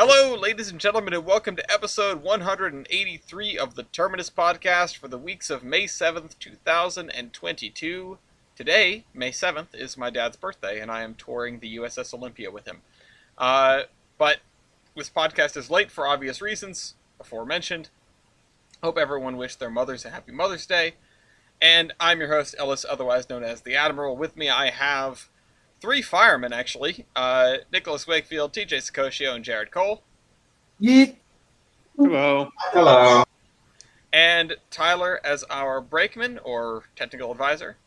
Hello, ladies and gentlemen, and welcome to episode 183 of the Terminus Podcast for the weeks of May 7th, 2022. Today, May 7th, is my dad's birthday, and I am touring the USS Olympia with him. But this podcast is late for obvious reasons, aforementioned. Hope everyone wished their mothers a happy Mother's Day. And I'm your host, Ellis, otherwise known as the Admiral. With me, I have three firemen, actually. Nicholas Wakefield, TJ Sacosio, and Jared Cole. Yeet. Hello. Hello. And Tyler as our brakeman, or technical advisor.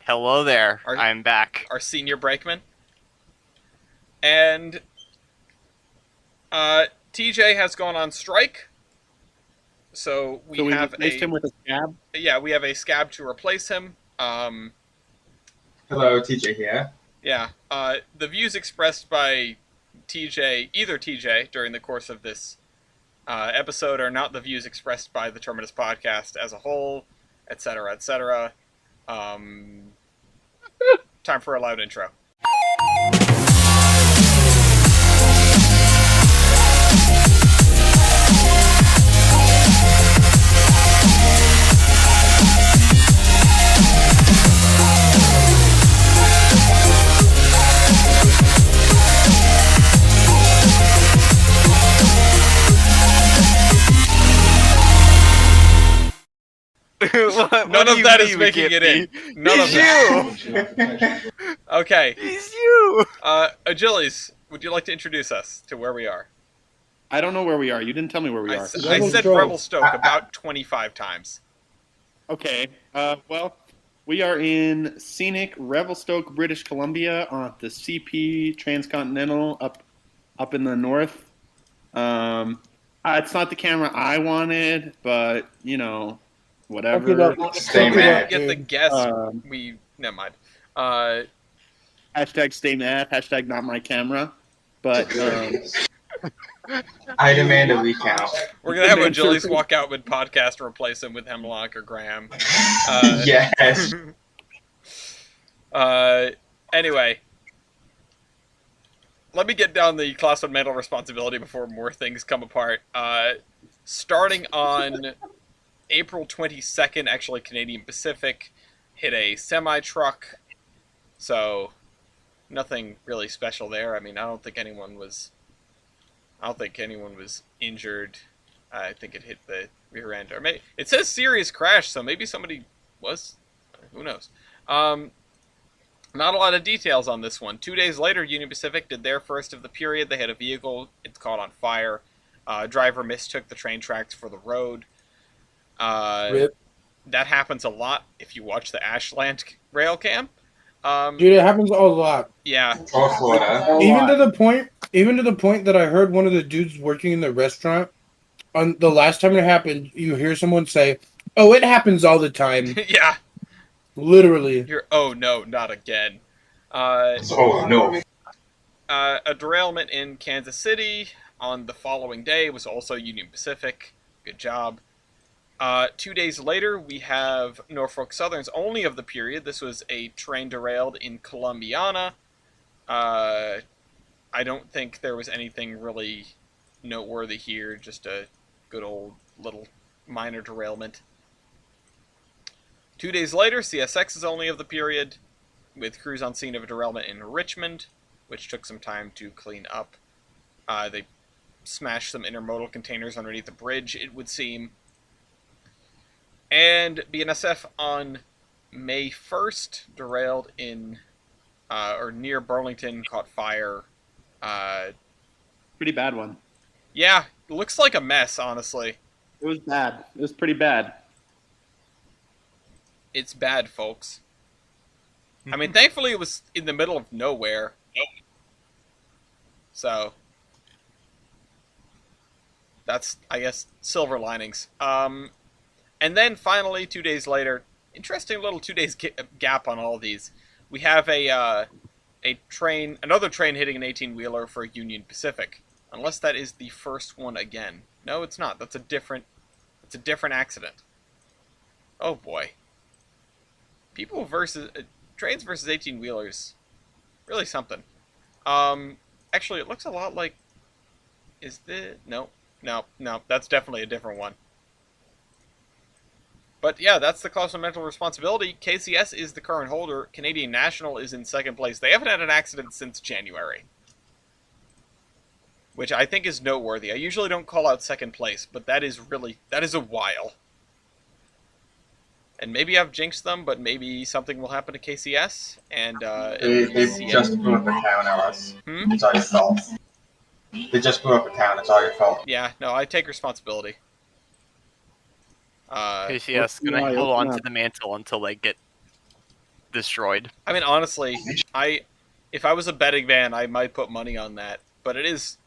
Hello there. I'm back. Our senior brakeman. And TJ has gone on strike. So we have replaced him with a scab? Yeah, we have a scab to replace him. Hello, TJ here. Yeah, the views expressed by either TJ, during the course of this episode are not the views expressed by the Terminus Podcast as a whole, etc., etc. Time for a loud intro. None of that is making it in. None of that. Okay. It's you! Agiles, would you like to introduce us to where we are? I don't know where we are. You didn't tell me where we are. I said Revelstoke about 25 times. Okay. Well, we are in scenic Revelstoke, British Columbia on the CP Transcontinental up in the north. It's not the camera I wanted, but, you know, whatever. Stay mad. Get the guess. Never mind. Hashtag stay mad. Hashtag not my camera. But I demand a recount. We're going to have Agiles walk out mid-podcast and replace him with Hemlock or Graham. Yes. Anyway. Let me get down the class 1 mental responsibility before more things come apart. Starting on April 22nd, actually Canadian Pacific, hit a semi-truck. So, nothing really special there. I mean, I don't think anyone was injured. I think it hit the rear end. Or maybe, it says serious crash, so maybe somebody was. Who knows? Not a lot of details on this one. 2 days later, Union Pacific did their first of the period. They had a vehicle. It's caught on fire. Driver mistook the train tracks for the road. Rip. That happens a lot if you watch the Ashland rail cam. Dude, it happens a lot. Yeah. Or Florida. Even to the point that I heard one of the dudes working in the restaurant, on the last time it happened, you hear someone say, "Oh, it happens all the time." Yeah. Literally. Oh no, not again. Oh no. A derailment in Kansas City on the following day was also Union Pacific. Good job. 2 days later, we have Norfolk Southern's only of the period. This was a train derailed in Columbiana. I don't think there was anything really noteworthy here. Just a good old little minor derailment. 2 days later, CSX is only of the period, with crews on scene of a derailment in Richmond, which took some time to clean up. They smashed some intermodal containers underneath the bridge, it would seem. And BNSF on May 1st derailed in, or near Burlington, caught fire. pretty bad one. Yeah, it looks like a mess, honestly. It was bad. It was pretty bad. It's bad, folks. I mean, thankfully it was in the middle of nowhere. So, that's, I guess, silver linings. And then finally, 2 days later, interesting little 2 days gap on all these. We have another train hitting an 18-wheeler for Union Pacific. Unless that is the first one again. No, it's not. That's a different accident. Oh boy. Trains versus 18-wheelers. Really something. Actually, it looks a lot like Is the no, that's definitely a different one. But yeah, that's the Clause of Mental Responsibility. KCS is the current holder. Canadian National is in second place. They haven't had an accident since January, which I think is noteworthy. I usually don't call out second place, but that is a while. And maybe I've jinxed them, but maybe something will happen to KCS. And they just blew up a town, Ellis. It's all your fault. They just blew up a town. It's all your fault. Yeah, no, I take responsibility. KCS gonna hold on to the mantle until they get destroyed. I mean, honestly, if I was a betting man, I might put money on that. But it is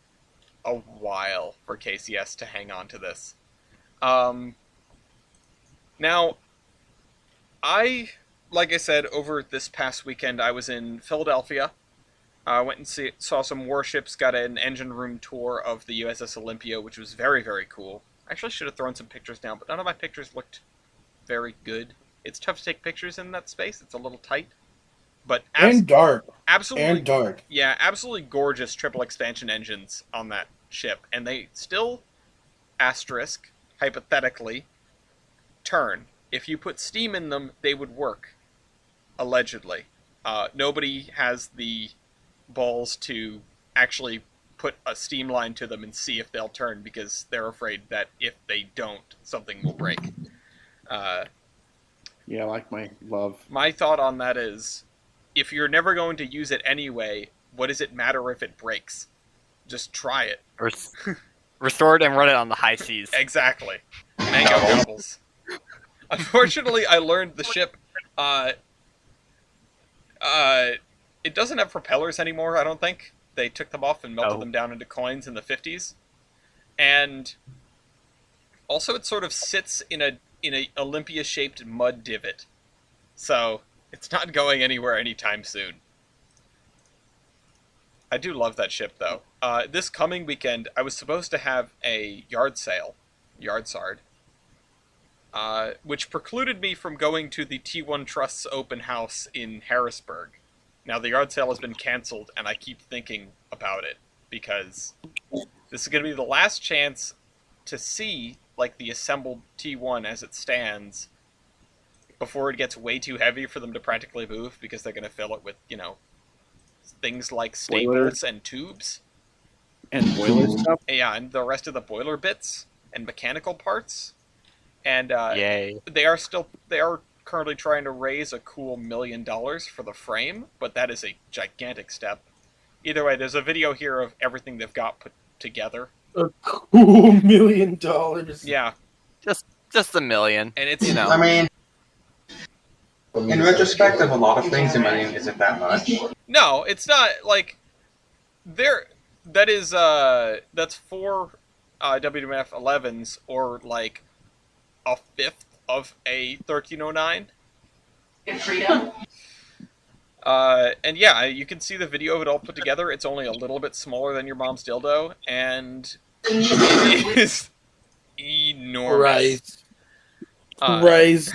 a while for KCS to hang on to this. Now, like I said, over this past weekend, I was in Philadelphia. I went and saw some warships, got an engine room tour of the USS Olympia, which was very, very cool. I actually should have thrown some pictures down, but none of my pictures looked very good. It's tough to take pictures in that space. It's a little tight. But and dark. Absolutely. And dark. Yeah, absolutely gorgeous triple expansion engines on that ship. And they still, asterisk, hypothetically, turn. If you put steam in them, they would work. Allegedly. Nobody has the balls to actually put a steam line to them and see if they'll turn, because they're afraid that if they don't, something will break. Yeah, like my love. My thought on that is, if you're never going to use it anyway, what does it matter if it breaks? Just try it. Restore it and run it on the high seas. Exactly. Mango gobbles. Unfortunately, I learned the ship, it doesn't have propellers anymore, I don't think. They took them off and melted them down into coins in the 50s. And also it sort of sits in a Olympia-shaped mud divot. So it's not going anywhere anytime soon. I do love that ship, though. This coming weekend, I was supposed to have a yard sale, Yardsard, which precluded me from going to the T1 Trust's open house in Harrisburg. Now, the yard sale has been canceled, and I keep thinking about it, because this is going to be the last chance to see, like, the assembled T1 as it stands before it gets way too heavy for them to practically move, because they're going to fill it with, things like staples and tubes. And boiler stuff? Yeah, and the rest of the boiler bits and mechanical parts. And Yay. They are currently trying to raise a cool $1 million for the frame, but that is a gigantic step. Either way, there's a video here of everything they've got put together. A cool $1 million. Yeah. Just $1 million. And it's, I mean, in retrospect of a lot of things, $1 million isn't that much. No, it's not, like, that's 4 WMF 11s, or, like, a fifth of a 1309. And yeah, you can see the video of it all put together. It's only a little bit smaller than your mom's dildo, and it is enormous. Christ.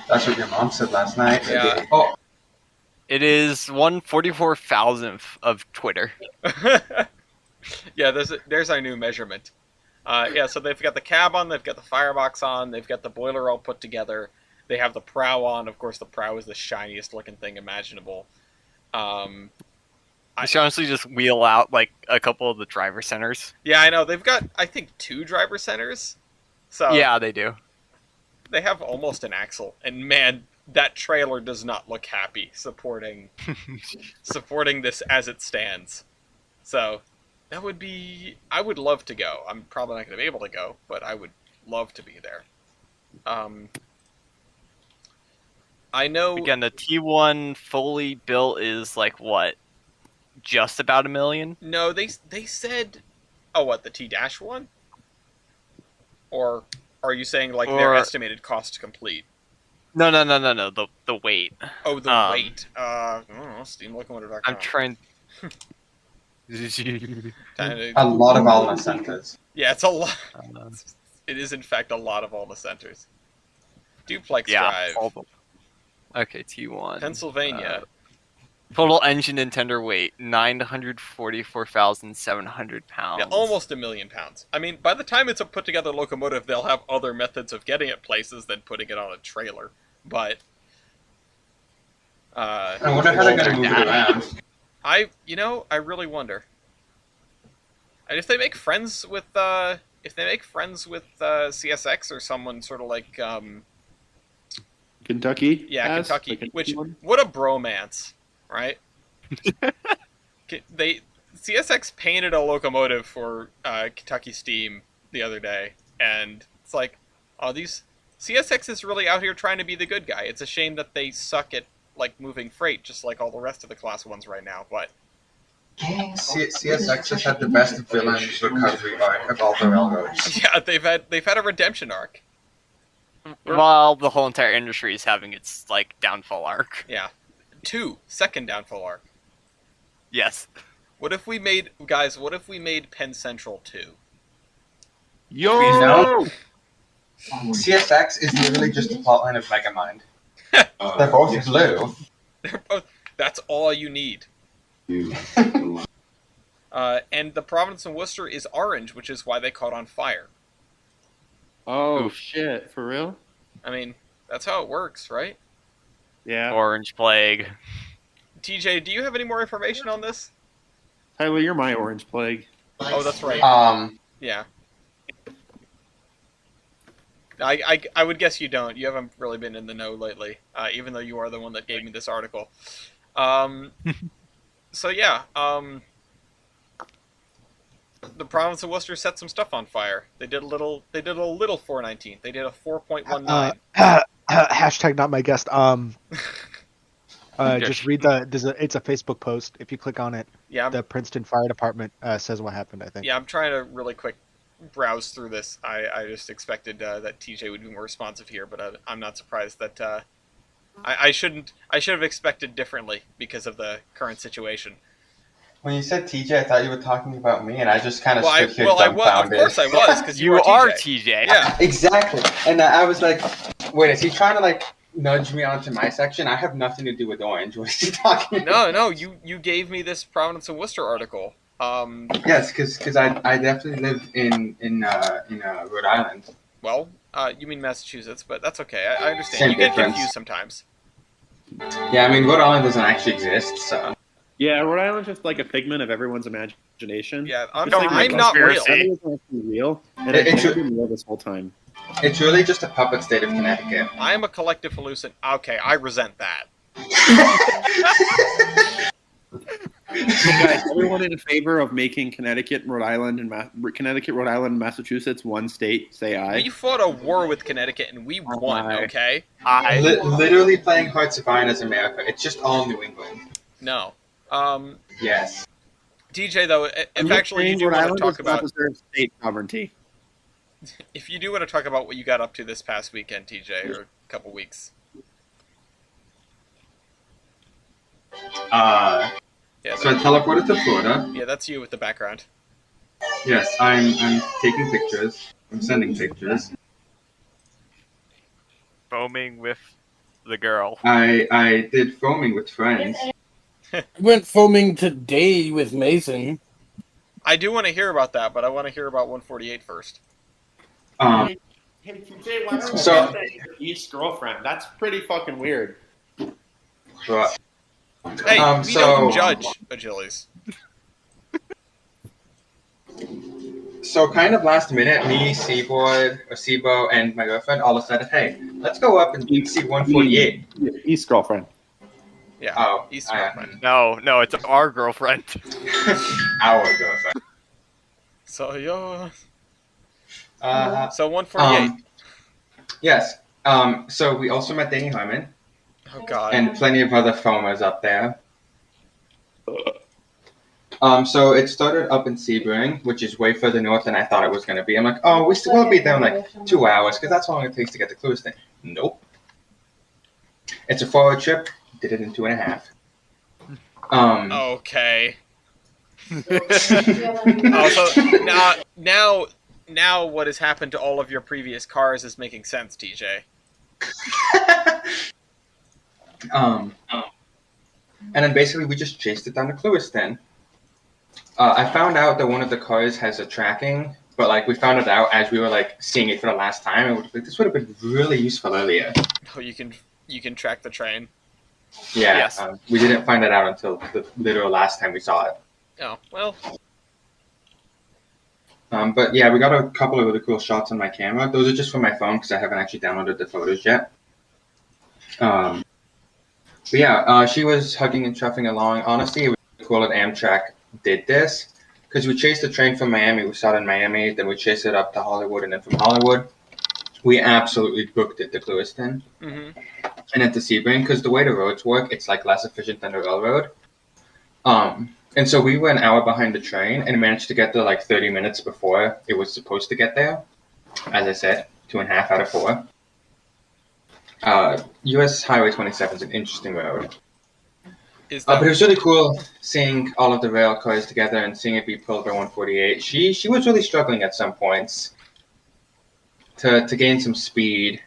That's what your mom said last night. Yeah. Oh. It is 1/44,000th of Twitter. Yeah, there's our new measurement. Yeah, so they've got the cab on, they've got the firebox on, they've got the boiler all put together, they have the prow on. Of course, the prow is the shiniest looking thing imaginable. I should honestly just wheel out, like, a couple of the driver centers. Yeah, I know. They've got, I think, 2 driver centers. So yeah, they do. They have almost an axle. And man, that trailer does not look happy supporting this as it stands. So that would be... I would love to go. I'm probably not going to be able to go, but I would love to be there. I know... Again, the T1 fully built is, like, what? Just about $1 million? No, they said... Oh, what, the T-1? Or are you saying, like, their estimated cost to complete? No. The weight. Oh, the weight. I don't know, steamlocomotive.com. I'm trying... A lot of Alma centers. Yeah, it's a lot. It is, in fact, a lot of Alma centers. Duplex drive. Okay, T1. Pennsylvania. Total engine and tender weight, 944,700 pounds. Yeah, almost 1 million pounds. I mean, by the time it's a put-together locomotive, they'll have other methods of getting it places than putting it on a trailer. But I wonder how they're going to move it around. I really wonder. And if they make friends with CSX or someone sort of like Kentucky. Yeah, has, Kentucky. like Which what a bromance, right? CSX painted a locomotive for Kentucky Steam the other day, and it's like, oh, these CSX is really out here trying to be the good guy. It's a shame that they suck at like moving freight, just like all the rest of the Class 1s right now. But CSX has had the best villain recovery arc of all the railroads. yeah, they've had a redemption arc. While the whole entire industry is having its like downfall arc. Yeah, second downfall arc. Yes. What if we made Penn Central 2? Yo! No. CSX is literally just the plotline of Megamind. They're both blue. That's all you need. And the province of Worcester is orange, which is why they caught on fire. Oh, shit. For real? I mean, that's how it works, right? Yeah. Orange plague. TJ, do you have any more information on this? Tyler, you're my orange plague. Oh, that's right. Yeah. I would guess you don't. You haven't really been in the know lately, even though you are the one that gave me this article. So yeah, the province of Worcester set some stuff on fire. They did a little 419. They did a 4.19. Hashtag not my guest. Just read it's a Facebook post. If you click on it, Yeah, the Princeton Fire Department says what happened, I think. yeah. I'm trying to really quick browse through this. I just expected that TJ would be more responsive here, but I'm not surprised that I should have expected differently because of the current situation. When you said TJ, I thought you were talking about me, and I just kind of stood here Of dumbfounded. course I was, because You are TJ. Yeah. Exactly. And I was like, wait, is he trying to like nudge me onto my section? I have nothing to do with Orange. What is he talking about? No, you gave me this Providence and Worcester article. Yes, because I definitely live in Rhode Island. Well, you mean Massachusetts, but that's okay. I understand. Same You get difference. confused sometimes. Yeah, I mean, Rhode Island doesn't actually exist, so. Yeah, Rhode Island's just like a figment of everyone's imagination. Yeah, I'm Just like not real. conspiracy. It's actually real, and It's it's been real this whole time. It's really just a puppet state of Connecticut. I am a collective hallucination. Okay, I resent that. Hey guys, everyone in favor of making Connecticut, Rhode Island, and Massachusetts one state, say aye. We fought a war with Connecticut and we won. Aye. Okay. Literally playing Hearts of Iron as America. It's just all New England. No. Yes. DJ though, if actually you do Rhode want to Island talk does not about, deserve state sovereignty. if you do want to talk about what you got up to this past weekend, TJ, or a couple weeks. Yeah, So I teleported to Florida. yeah, that's you with the background. Yes, I'm taking pictures. I'm sending pictures. Foaming with the girl. I did foaming with friends. Went foaming today with Mason. I do want to hear about that, but I want to hear about 148 first. Um, Hey, TJ, why don't you So- say your East girlfriend? That's pretty fucking weird. but, Hey, we so- don't judge Achilles. so kind of last minute, me, Seaboard, and my girlfriend all decided, hey, let's go up and see 148. East girlfriend. Yeah. Oh, East girlfriend. No, it's our girlfriend. our girlfriend. So yo. Uh, So 148. yes. So we also met Danny Harmon Oh god. and plenty of other foamers up there. So it started up in Sebring, which is way further north than I thought it was going to be. I'm like, oh, we'll be there in like 2 hours, because that's how long it takes to get to Clewiston. Nope. It's a 4-hour trip. Did it in 2.5. Okay. Oh, so now what has happened to all of your previous cars is making sense, TJ. And then basically we just chased it down to Clewiston. I found out that one of the cars has a tracking, but like we found it out as we were like seeing it for the last time, and this would have been really useful earlier. Oh, you can track the train. Yeah, Yes. We didn't find that out until the literal last time we saw it. Oh, well. But yeah, we got a couple of really cool shots on my camera. Those are just from my phone because I haven't actually downloaded the photos yet. But yeah, she was hugging and chuffing along. Honestly, it was really cool that Amtrak did this because we chased the train from Miami. We saw it in Miami, then we chased it up to Hollywood, and then from Hollywood, we absolutely booked it to Clewiston Mm-hmm. and into Sebring because the way the roads work, it's like less efficient than the railroad. And so we were an hour behind the train and managed to get there like 30 minutes before it was supposed to get there. As I said, 2.5 out of 4. US Highway 27 is an interesting road. Is But that it was really cool seeing all of the rail cars together and seeing it be pulled by 148. She was really struggling at some points to gain some speed.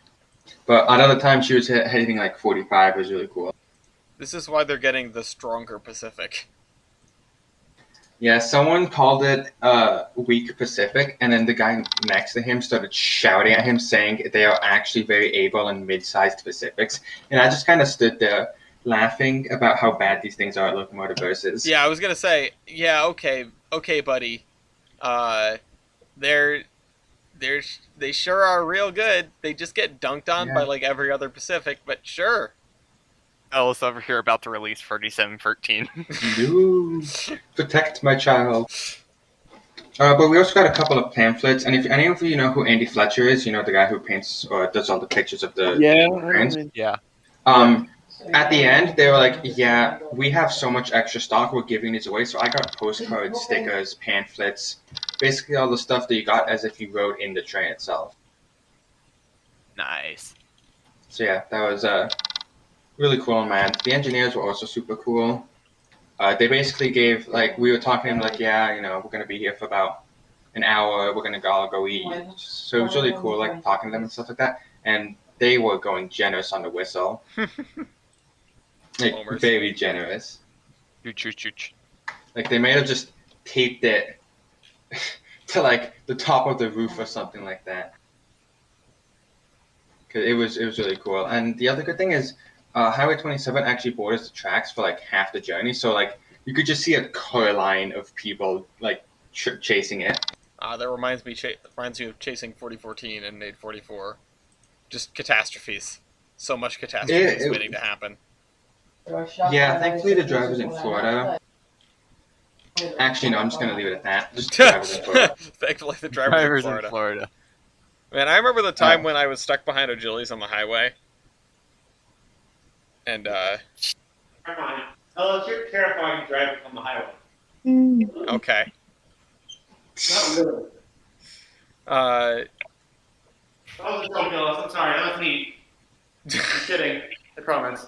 But at other times she was hitting like 45. It was really cool. this is why they're getting the stronger Pacific? Yeah, someone called it weak Pacific, and then the guy next to him started shouting at him saying they are actually very able and mid-sized Pacifics. And I just kind of stood there laughing about how bad these things are at locomotive versus. Yeah, I was gonna say, yeah, okay, buddy. They sure are real good. They just get dunked on by like every other Pacific, but sure. Ellis over here about to release 3713. No. Protect my child. But we also got a couple of pamphlets, and if any of you know who Andy Fletcher is, you know, the guy who paints or does all the pictures of the trains. Yeah. At the end, they were like, yeah, we have so much extra stock, we're giving these away. So I got postcards, stickers, pamphlets, basically all the stuff that you got as if you rode in the train itself. Nice. So yeah, that was really cool, man. The engineers were also super cool. They basically gave, like, we were talking to them, like, yeah, you know, we're going to be here for about an hour, we're going to all go eat. So it was really cool, like, talking to them and stuff like that. And they were going generous on the whistle. Like, Homers. very generous. Chooch. Like, they may have just taped it to, like, the top of the roof or something like that. Cause it was really cool. And the other good thing is, Highway 27 actually borders the tracks for, like, half the journey. So, like, you could just see a car line of people, like, chasing it. That reminds me of chasing 4014 and 844. Just catastrophes. So much catastrophes waiting to happen. Yeah, thankfully the driver's in Florida. Actually, no, I'm just going to leave it at that. Just driver's in Florida. Thankfully, the driver's in Florida. Man, I remember the time when I was stuck behind O'Gillies on the highway. And, Oh, you're terrifying driving on the highway. okay. Not really. Uh, That was a joke, Ellis. I'm sorry. That was me. I'm kidding. I promise.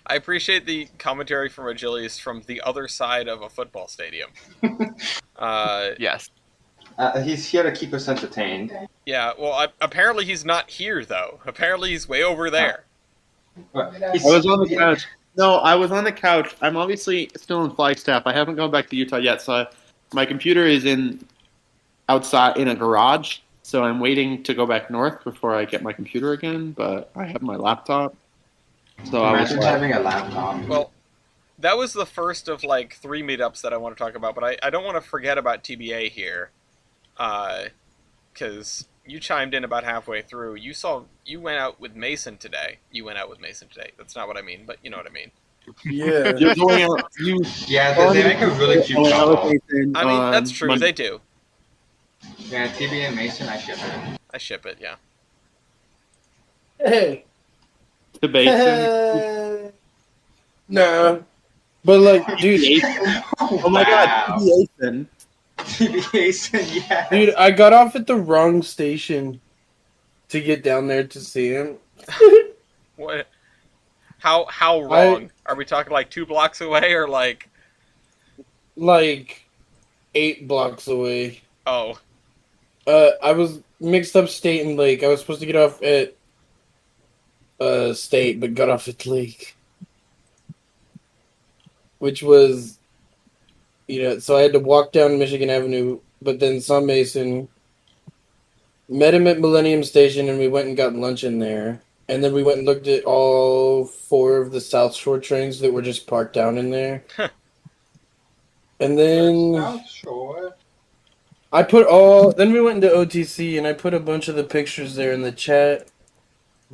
I appreciate the commentary from O'Gillies from the other side of a football stadium. Yes. He's here to keep us entertained. Yeah, well, apparently he's not here, though. Apparently he's way over there. But I was on the couch. No, I was on the couch. I'm obviously still in Flagstaff. I haven't gone back to Utah yet, so my computer is outside in a garage. So I'm waiting to go back north before I get my computer again. But I have my laptop. So Imagine having a laptop. Well, that was the first of, like, 3 meetups that I want to talk about, but I don't want to forget about TBA here. Because you chimed in about halfway through. You went out with Mason today. That's not what I mean, but you know what I mean. Yeah. You're going out. Yeah, they make a really cute couple. I mean, that's true. They do. Yeah, TB and Mason, I ship it. I ship it, yeah. Hey. The basin. No. But, like, dude. Oh my God, Jason. TB Mason, yeah. Dude, I got off at the wrong station to get down there to see him. What? How wrong? Are we talking like 2 blocks away or like? Like 8 blocks away. Oh. I was mixed up State and Lake. I was supposed to get off at State, but got off at Lake. which was, so I had to walk down Michigan Avenue, but then saw Mason, met him at Millennium Station, and we went and got lunch in there. And then we went and looked at all 4 of the South Shore trains that were just parked down in there. And then South Shore. then we went into OTC, and I put a bunch of the pictures there in the chat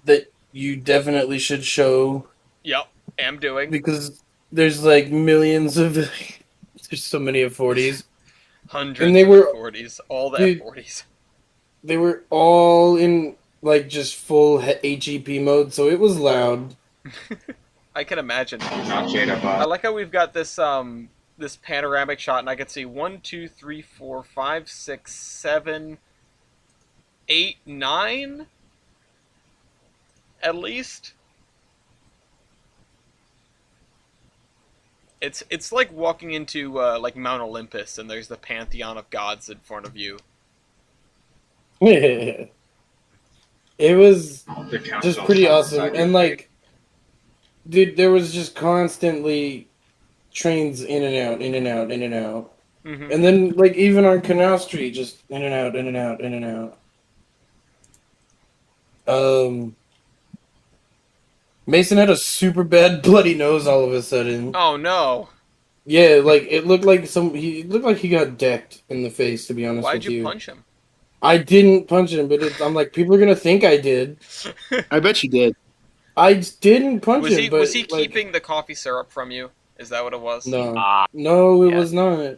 that you definitely should show. Yep, am doing. Because there's like millions of, there's so many F40s. Hundreds And they were, of F40s, all the dude, F40s. They were all in like just full HEP mode, so it was loud. I can imagine. Not Jada I Bot. like how we've got this this panoramic shot, and I can see 1, 2, 3, 4, 5, 6, 7, 8, 9, at least. It's like walking into like Mount Olympus, and there's the pantheon of gods in front of you. It was The council just pretty awesome, outside and your like, dude, there was just constantly trains in and out, in and out, in and out. Mm-hmm. And then, like, even on Canal Street, just in and out, in and out, in and out. Mason had a super bad bloody nose all of a sudden. Oh no! Yeah, like, it looked like he got decked in the face, to be honest Why'd with you you. punch him? I didn't punch him, but I'm like, people are gonna think I did. I bet you did. I didn't punch Was him, he but was he like, keeping the coffee syrup from you? Is that what it was? No. Ah, No, it Yeah. was not.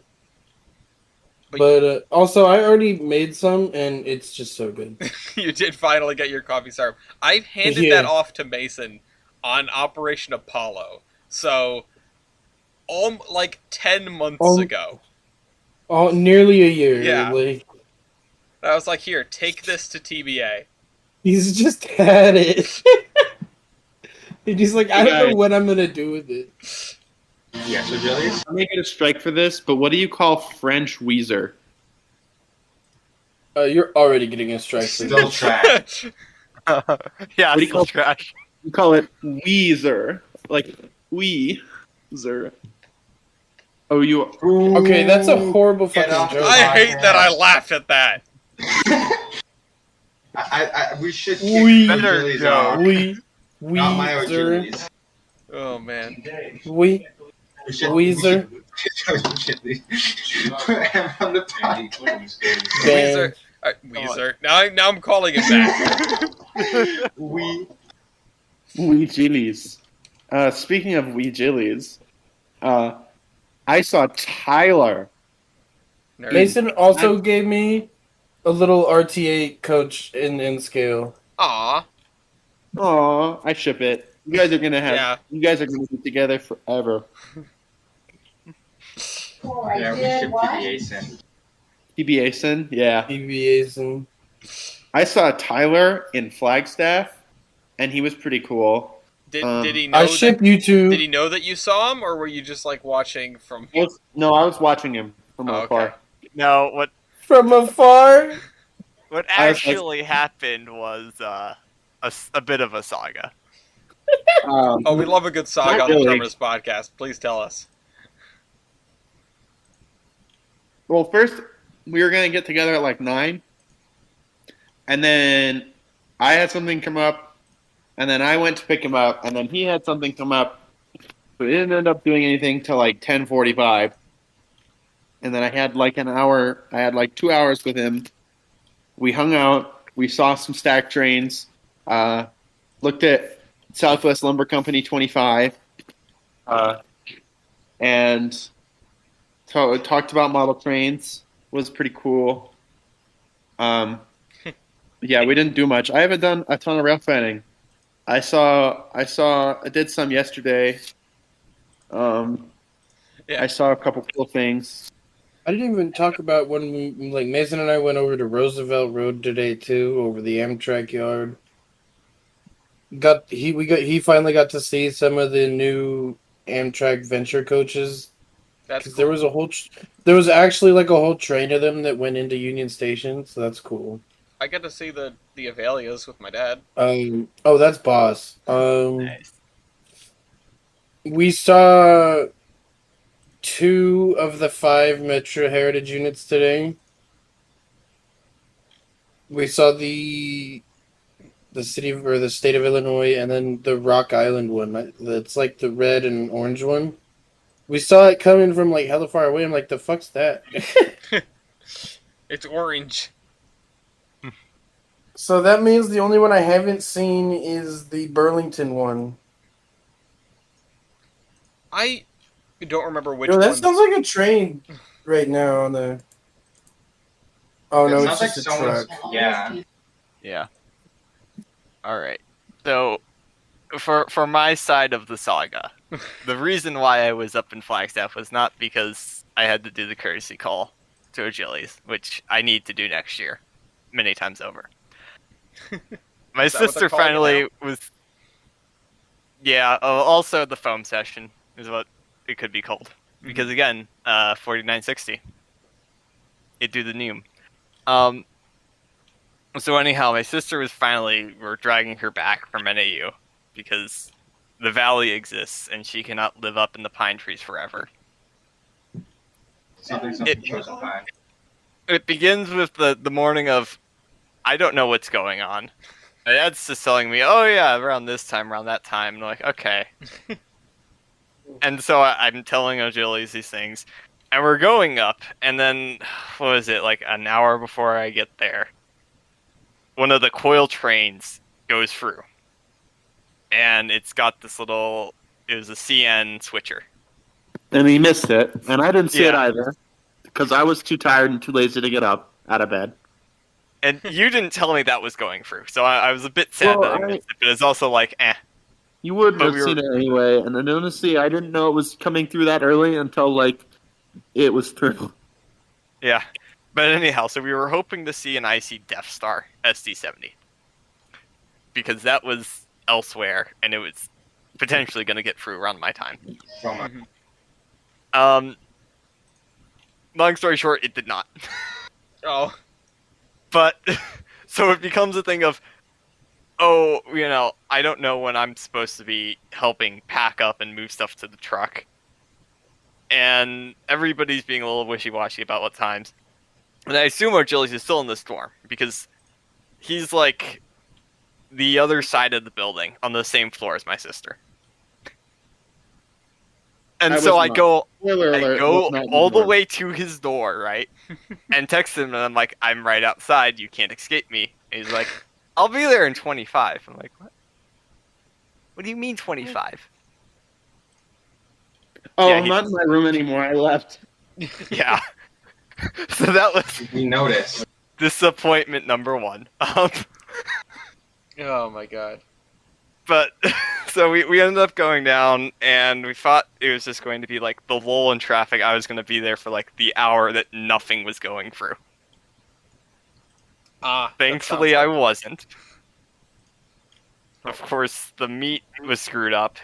But But also, I already made some, and it's just so good. you did finally get your coffee syrup. I handed Yeah. that off to Mason on Operation Apollo. So, like 10 months ago. Oh, nearly a year. Yeah. Like, I was like, here, take this to TBA. he's just had it. And he's like, I don't know what I'm gonna do with it. Yeah, so Jellies? I may get a strike for this, but what do you call French Weezer? You're already getting a strike for Still this. trash. yeah, What do you still call- trash. You call it Weezer. Like, Weezer. Oh, you... Okay, that's a horrible Get fucking off joke. the I hate that I laughed at that. We should kick We- Jellies off. Not my OG Weezer. Jellies. Oh, man. We should- Weezer. Jellies. Put him on the potty. Weezer. Weezer. Now I'm calling it back. Wee Jillies. Speaking of Wee Jillies, I saw Tyler. Nerd. Mason also gave me a little RTA coach in scale. Aw. Aw, I ship it. You guys are gonna have. Yeah. You guys are gonna be together forever. Yeah, we should PDA send. PBA Sin, yeah. PBAs and I saw Tyler in Flagstaff, and he was pretty cool. Did he know I ship that, you two. Did he know that you saw him, or were you just like watching from? No, I was watching him from Oh, afar. okay. No, what From afar. what I was like- actually happened was a bit of a saga. Oh, we love a good saga Not on the really. Terminus Podcast. Please tell us. Well, first we were gonna get together at like 9, and then I had something come up, and then I went to pick him up, and then he had something come up. So we didn't end up doing anything till like 10:45, and then I had like an hour. I had like 2 hours with him. We hung out. We saw some stack trains. Looked at Southwest Lumber Company 25, and talked about model trains. Was pretty cool. Yeah, we didn't do much. I haven't done a ton of rail fanning. I did some yesterday. Yeah. I saw a couple cool things. I didn't even talk about when we, like, Mason and I went over to Roosevelt Road today too, over the Amtrak yard. He finally got to see some of the new Amtrak Venture coaches. That's Because cool. there was actually like a whole train of them that went into Union Station, so that's cool. I got to see the Avalias with my dad. Oh, that's Boss. Nice. We saw 2 of the 5 Metro Heritage units today. We saw the city or the state of Illinois, and then the Rock Island one. That's like the red and orange one. We saw it coming from like hella far away. I'm like, the fuck's that? It's orange. So that means the only one I haven't seen is the Burlington one. I don't remember which Yo, that one. sounds like a train right now on the. Oh It no, sounds it's just a like someone's- truck. Yeah. Yeah. All right. So, for my side of the saga, the reason why I was up in Flagstaff was not because I had to do the courtesy call to Achilles, which I need to do next year, many times over. My Is that what sister they're calling it finally now? was. Yeah. Also, the foam session is what it could be called, because again, 4960. It do the neum. So anyhow, my sister was we're dragging her back from NAU because the valley exists and she cannot live up in the pine trees forever. Something goes on fine. It begins with the morning of, I don't know what's going on. My dad's just telling me, oh yeah, around this time, around that time. And I'm like, okay. And so I'm telling Achilles these things. And we're going up, and then, what was it, like an hour before I get there, one of the coil trains goes through. And it's got this little, it was a CN switcher. And he missed it, and I didn't see it Yeah. either, because I was too tired and too lazy to get up out of bed. And you didn't tell me that was going through, so I was a bit sad Well, that I missed it, but it's also like, eh. You wouldn't But have we were- seen it anyway, and then honestly, I didn't know it was coming through that early until, like, it was through. Yeah. But anyhow, so we were hoping to see an icy Death Star SD-70. Because that was elsewhere, and it was potentially going to get through around my time. So much. Long story short, it did not. Oh, But, so it becomes a thing of, oh, I don't know when I'm supposed to be helping pack up and move stuff to the truck. And everybody's being a little wishy-washy about what times. And I assume Achilles is still in the storm, because he's like the other side of the building on the same floor as my sister. And I so was I not. go Spoiler I alert, go was not all the born. way to his door, right? And text him, and I'm like, I'm right outside. You can't escape me. And he's like, I'll be there in 25. I'm like, what? What do you mean 25? Oh, Yeah, I'm not in my room anymore. I left. Yeah. So that was We noticed. disappointment number one. oh my god. But so we ended up going down, and we thought it was just going to be like the lull in traffic. I was going to be there for like the hour that nothing was going through. Ah, that Thankfully, sounds I wasn't. Of course, the meat was screwed up.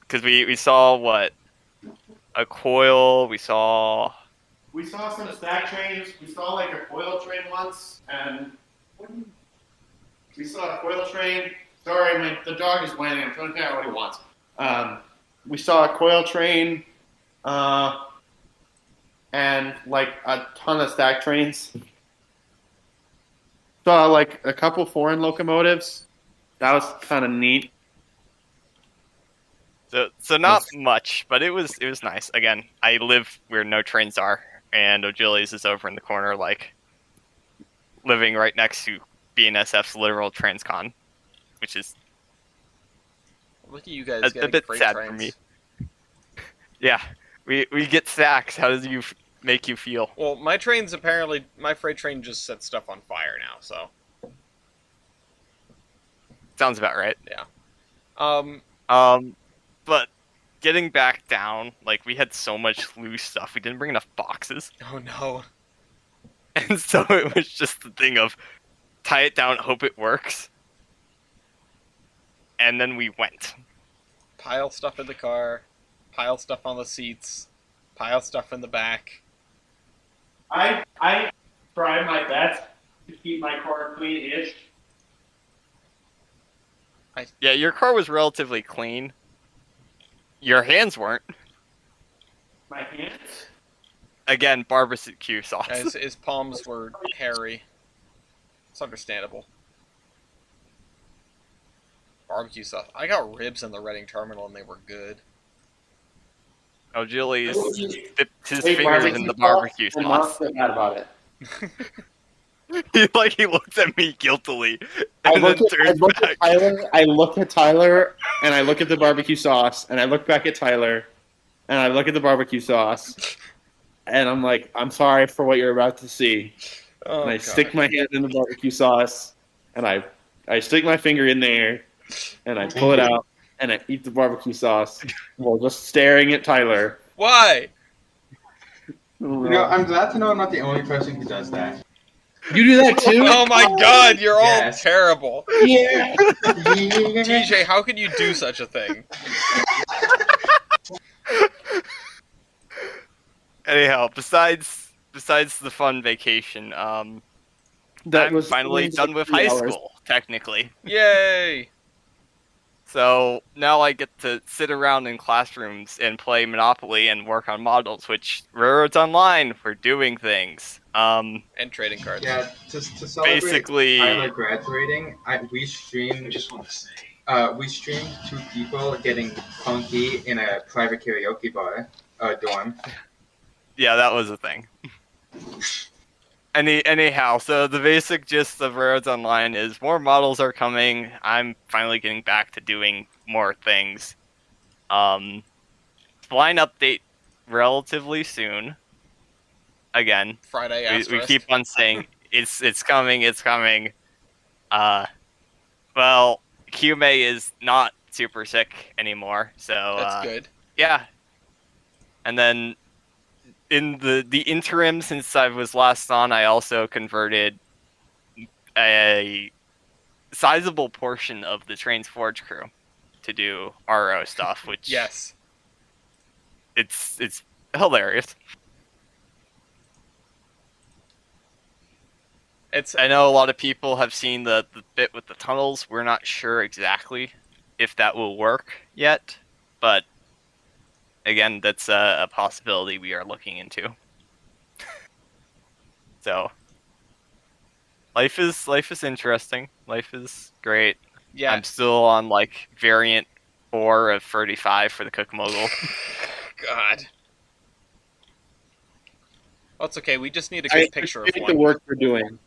Because we saw what? A coil. We saw. We saw some stack trains. We saw like a coil train once, and we saw a coil train. Sorry, the dog is whining. I'm trying to figure out what he wants. We saw a coil train, and like a ton of stack trains. Saw like a couple foreign locomotives. That was kind of neat. So not much, but it was nice. Again, I live where no trains are, and O'Gillies is over in the corner, like living right next to BNSF's literal Transcon, which is Look at you guys a getting bit freight sad trains. for me. Yeah, we get stacks. How does you make you feel? Well, my freight train just sets stuff on fire now, so. Sounds about right. Um, But getting back down, like we had so much loose stuff, we didn't bring enough boxes, oh no. and so it was just the thing of tie it down, hope it works, and then we went. Pile stuff in the car, pile stuff on the seats, pile stuff in the back. I try my best to keep my car clean-ish. Yeah, your car was relatively clean. Your hands weren't. My hands? Again, barbecue sauce. His palms were hairy. It's understandable. Barbecue sauce. I got ribs in the Reading terminal and they were good. Oh, Julius dipped his Wait, fingers in the barbecue I'm not sauce. so mad about it. He looked at me guiltily I and then looked turned back. at Tyler. I look at Tyler, and I look at the barbecue sauce, and I look back at Tyler, and I look at the barbecue sauce, and I'm like, I'm sorry for what you're about to see. Oh, And I God. stick my hand in the barbecue sauce, and I stick my finger in there, and I pull it out, and I eat the barbecue sauce while just staring at Tyler. Why? You know, I'm glad to know I'm not the only person who does that. You do that too? Oh my God, you're Yes. all terrible. Yeah. TJ, how could you do such a thing? Anyhow, besides the fun vacation, I'm finally done with high school, technically. Yay! So now I get to sit around in classrooms and play Monopoly and work on models, which Railroads Online for doing things. And trading cards. Yeah, to celebrate Basically, Tyler graduating, we streamed. We streamed 2 people getting funky in a private karaoke bar, dorm. yeah, that was a thing. Anyhow, so the basic gist of Railroads Online is more models are coming. I'm finally getting back to doing more things. Line update relatively soon. Again, Friday we asterisk. keep on saying it's coming. Well, QMA is not super sick anymore, so That's good. yeah. And then in the interim since I was last on, I also converted a sizable portion of the Trains Forge crew to do RO stuff, which Yes. it's hilarious. I know a lot of people have seen the bit with the tunnels. We're not sure exactly if that will work yet, but again, that's a possibility we are looking into. So, life is interesting. Life is great. Yeah. I'm still on like variant 4 of 35 for the Cook Mogul. God. Well, it's okay. We just need a good picture of appreciate the one. work you're doing.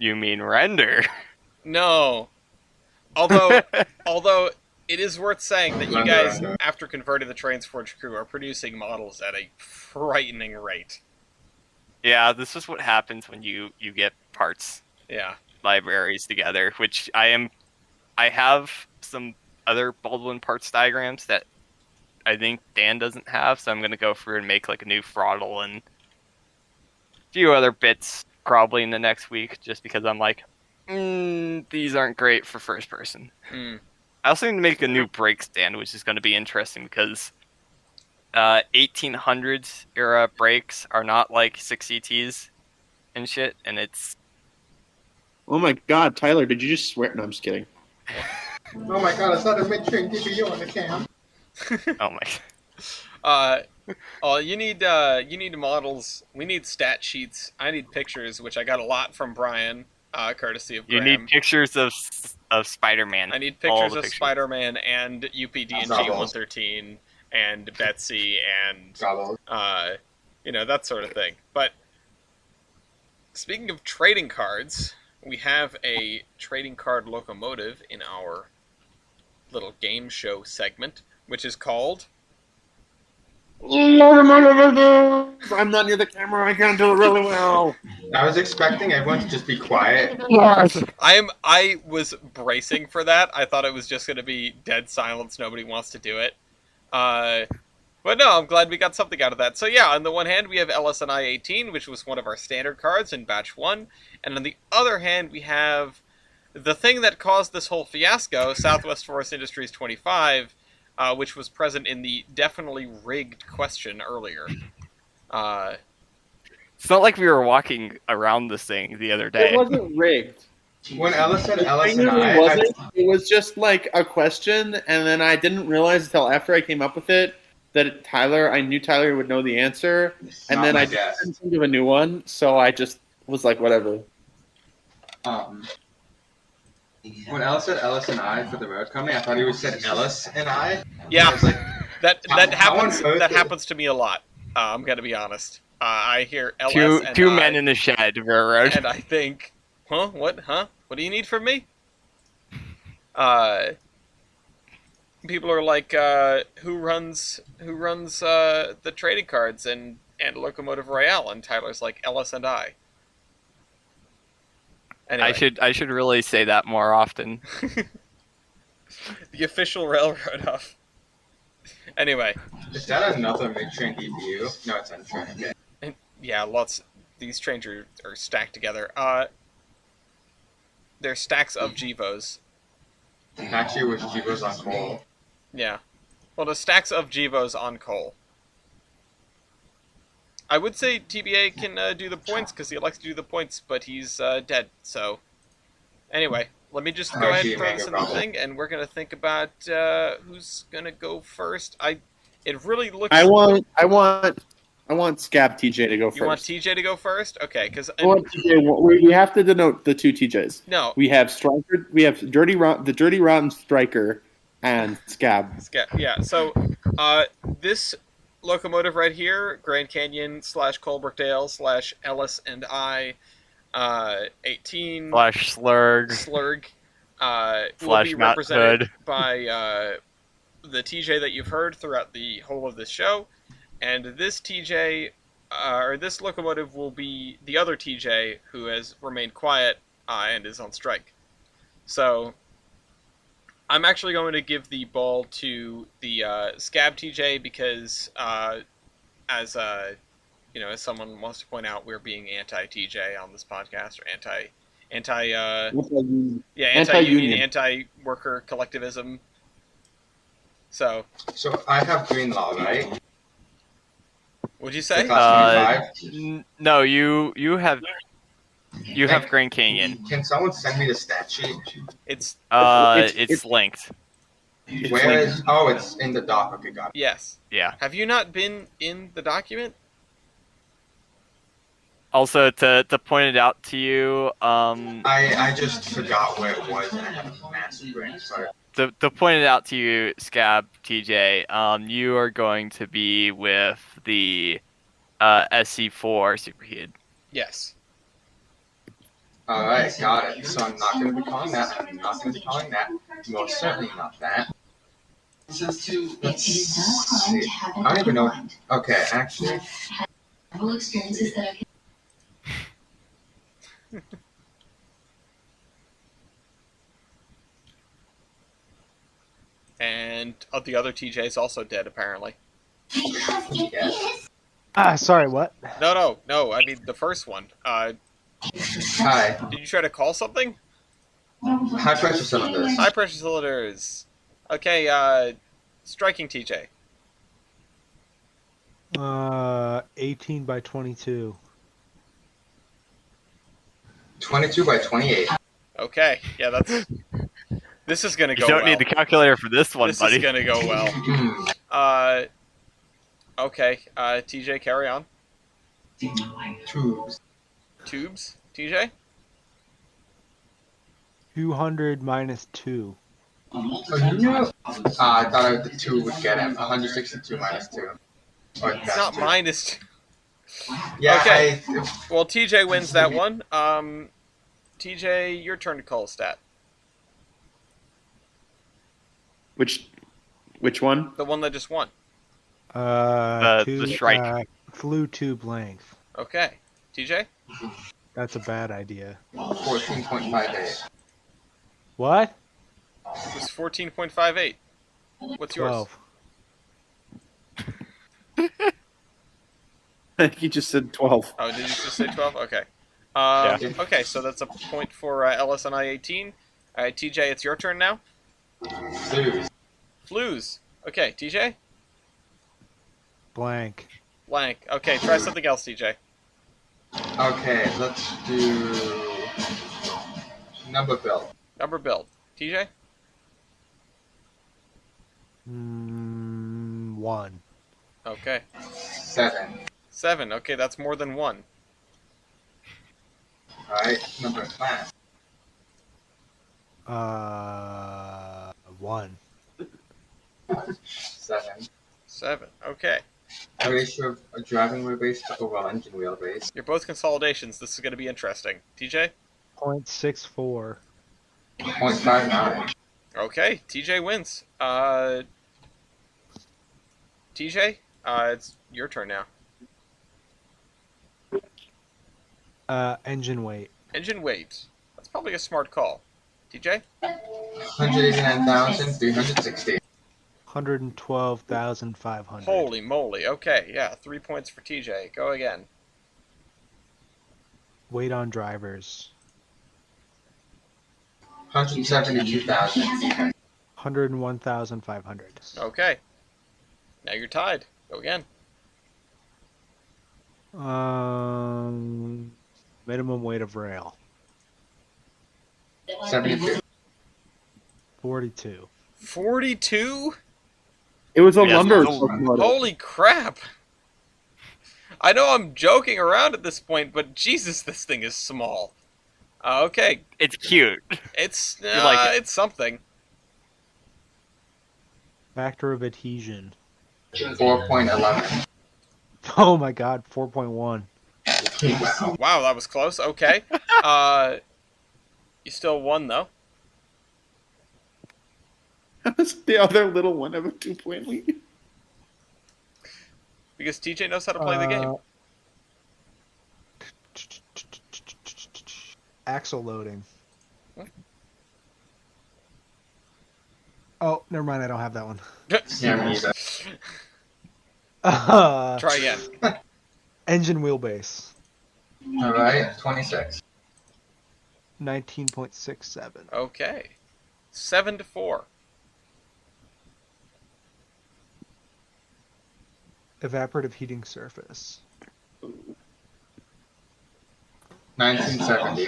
You mean render? No. Although it is worth saying that you guys, after converting the Trains Forge crew, are producing models at a frightening rate. Yeah, this is what happens when you get parts Yeah. libraries together, which I have some other Baldwin parts diagrams that I think Dan doesn't have, so I'm going to go through and make like a new throttle and a few other bits probably in the next week, just because I'm like, these aren't great for first person. Mm. I also need to make a new brake stand, which is going to be interesting because 1800s era brakes are not like 6ETs and shit, and it's... Oh my God, Tyler, did you just swear? No, I'm just kidding. Oh my God, I saw the mid-train DPU on the cam. Oh my... You need models. We need stat sheets. I need pictures, which I got a lot from Brian, courtesy of Graham. You need pictures of Spider-Man. I need All pictures the of pictures. Spider-Man and UPD&G 113 and Betsy and that sort of thing. But speaking of trading cards, we have a trading card locomotive in our little game show segment, which is called... I'm not near the camera. I can't do it really well. I was expecting everyone to just be quiet. I was bracing for that. I thought it was just going to be dead silence. Nobody wants to do it. But no, I'm glad we got something out of that. So yeah, on the one hand, we have LSNI 18, which was one of our standard cards in Batch 1. And on the other hand, we have the thing that caused this whole fiasco, Southwest Forest Industries 25, which was present in the definitely rigged question earlier. It's not like we were walking around this thing the other day. It wasn't rigged. When Ella said Ellis and Genuinely I wasn't. It was just like a question, and then I didn't realize until after I came up with it that I knew Tyler would know the answer, and then I just didn't think of a new one, so I just was like, whatever. When Ella said Ellis and I for the road company, I thought he would said Ellis and I. Yeah, I was like, that how on happens. earth That did- happens to me a lot. I'm gonna be honest. I hear LS and Two I, men in a shed, railroad. and I think, huh? What? Huh? What do you need from me? People are like, who runs the trading cards and Locomotive Royale? And Tyler's like, Ellis and I. Anyway, I should really say that more often. the official railroad of. Anyway, Is that another mid-train DPU? No, it's untrain. Okay. and yeah, these trains are stacked together. They're stacks of Gevos. Actually, it was Jibo's on coal. Yeah. Well, the stacks of Gevos on coal. I would say TBA can do the points because he likes to do the points, but he's dead. So, anyway, let me just go ahead and throw this in the thing, and we're gonna think about who's gonna go first. It really looks. I want Scab TJ to go first. You want TJ to go first? Okay, because I want TJ. We have to denote the two TJs. no, We have Striker. We have the Dirty Rotten Striker, and Scab. yeah. So, this locomotive right here, Grand Canyon / Colebrookdale / Ellis and I, 18 / Slurg. Slurg, will Slash be not represented good. by the TJ that you've heard throughout the whole of this show, and this TJ, or this locomotive, will be the other TJ who has remained quiet and is on strike. So, I'm actually going to give the ball to the Scab TJ because, as someone wants to point out, we're being anti-TJ on this podcast, or anti-union, Anti-union. anti-worker collectivism. So, I have green law, right? what'd you say? Class 25. No, you have Grand Canyon. Can someone send me the stat sheet? It's It's linked. Where is? Oh, it's in the doc. Okay, got it. yes. Yeah. Have you not been in the document? Also, to point it out to you, I just forgot where it was, and I had a massive brain. Sorry. to point it out to you, Scab TJ, you are going to be with the SC4 superheated. Yes. All right, got it. So I'm not going to be calling that. I'm not going to be calling that. Most certainly not that. Let's see. I don't even know. Okay, actually. Experiences that I And the other TJ is also dead, apparently. Yes. Sorry, what? No. I mean the first one. Hi. Did you try to call something? High pressure cylinders. High pressure cylinders. Okay. Striking TJ. 18 by 22. 22 by 28. Okay. Yeah, that's. This is gonna go. You don't well. need the calculator for this one, This buddy. is gonna go well. Hmm. Okay. TJ, carry on. Tubes. Tubes. TJ. 200 minus 2. Oh, you know, I thought the 2 would get him. 162 minus 2. Or It's that's not 2. minus. Yeah, Okay. Well, TJ wins that one. TJ, your turn to call a stat. Which one? The one that just won. The strike. Flue tube length. Okay. TJ. That's a bad idea. 14.58. What? It was 14.58. What's yours? 12. I think he just said 12. Oh, did you just say 12? Okay. Yeah. Okay, so that's a point for Ellis and I 18. All right, TJ, it's your turn now. Tubes. Flues. Okay, TJ. Blank. Blank. Okay, try something else, TJ. Okay, let's do Number build. Number build. TJ? 1. Okay. 7. 7. Okay, that's more than 1. Alright, number class. 1. 7. 7. Okay. Ratio of a driving wheelbase to overall engine wheelbase. You're both consolidations. This is going to be interesting. TJ? 0.64. 0.59. Okay, TJ wins. TJ, it's your turn now. Engine weight. Engine weight. That's probably a smart call. TJ? 189,360. 112,500. Holy moly. Okay, yeah, 3 points for TJ. Go again. Weight on drivers. 172,000. 101,500. Okay. Now you're tied. Go again. Minimum weight of rail. 72. 42. 42? It was a Yes, lumber no. locomotive. Holy crap. I know I'm joking around at this point, but Jesus, this thing is small. Okay, It's cute. it's like it. it's something. Factor of adhesion. 4.11. Oh my god, 4.1. Wow. Wow, that was close. Okay. You still won though. The other little one of a 2-point lead. Because TJ knows how to play the game. Axle loading. What? Oh, never mind. I don't have that one. Yeah, me either. Try again. Engine wheelbase. Alright, 26. 19.67. Okay. 7-4. Evaporative heating surface. 1970.